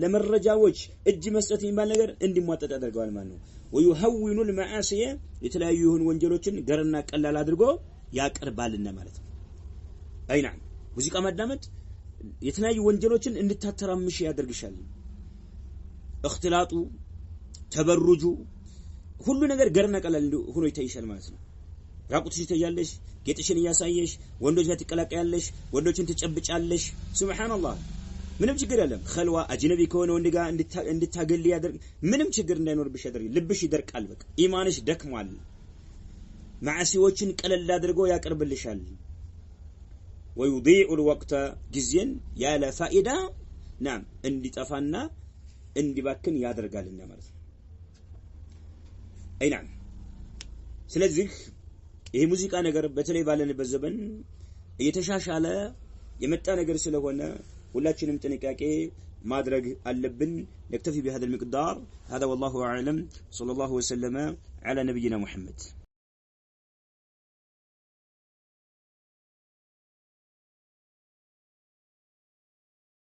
ለመረጃዎች እጅ መስጠት ይባል ነገር እንዲሟጠጥ ያደርገዋል ማለት ነው ويهون المعاصي የተለያዩ ይሁን ወንጀሎችን ገርና ቀላል አድርጎ ያቀርባልና ማለት ነው አይና ሙዚቃ ማዳመጥ የተለያዩ ወንጀሎችን እንድታተራምሽ ያደርግሻል እختلاጡ ተበሩጁ ሁሉ ነገር ገርና ቀላል ሆኖ ይታይሻል ማለት ነው ራቁትሽ ትያለሽ ጌጥሽን ያሳየሽ ወንዶች ጋር ትቀላቀያለሽ ወንዶችን ትጨብጫለሽ ሱብሃንአላህ ምንም ችግር የለም ኸልዋ አጅነቢ ከሆነ ወንድ ጋር እንድታገል ያደርግ ምንም ችግር እንዳይኖርብሽ ያደርግ ልብሽ ይደርቃል በቃ ኢማንሽ ደክሟል ማዓሲዎችን ቀለል አድርጎ ያቀርብልሻል ويضيع الوقت ጊዜን ያለ ፋኢዳ ናም እንዲጠፋና እንዲባክን ያደርጋልና ማለት ነው አይናም ስለዚህ ይሄ ሙዚቃ ነገር በተለይ ባለንበት ዘመን እየተሻሻለ የመጣ ነገር ስለሆነ ሁላችንም ጥንቃቄ ማድረግ አለብን نكتفي بهذا المقدار هذا والله اعلم صلى الله وسلم على نبينا محمد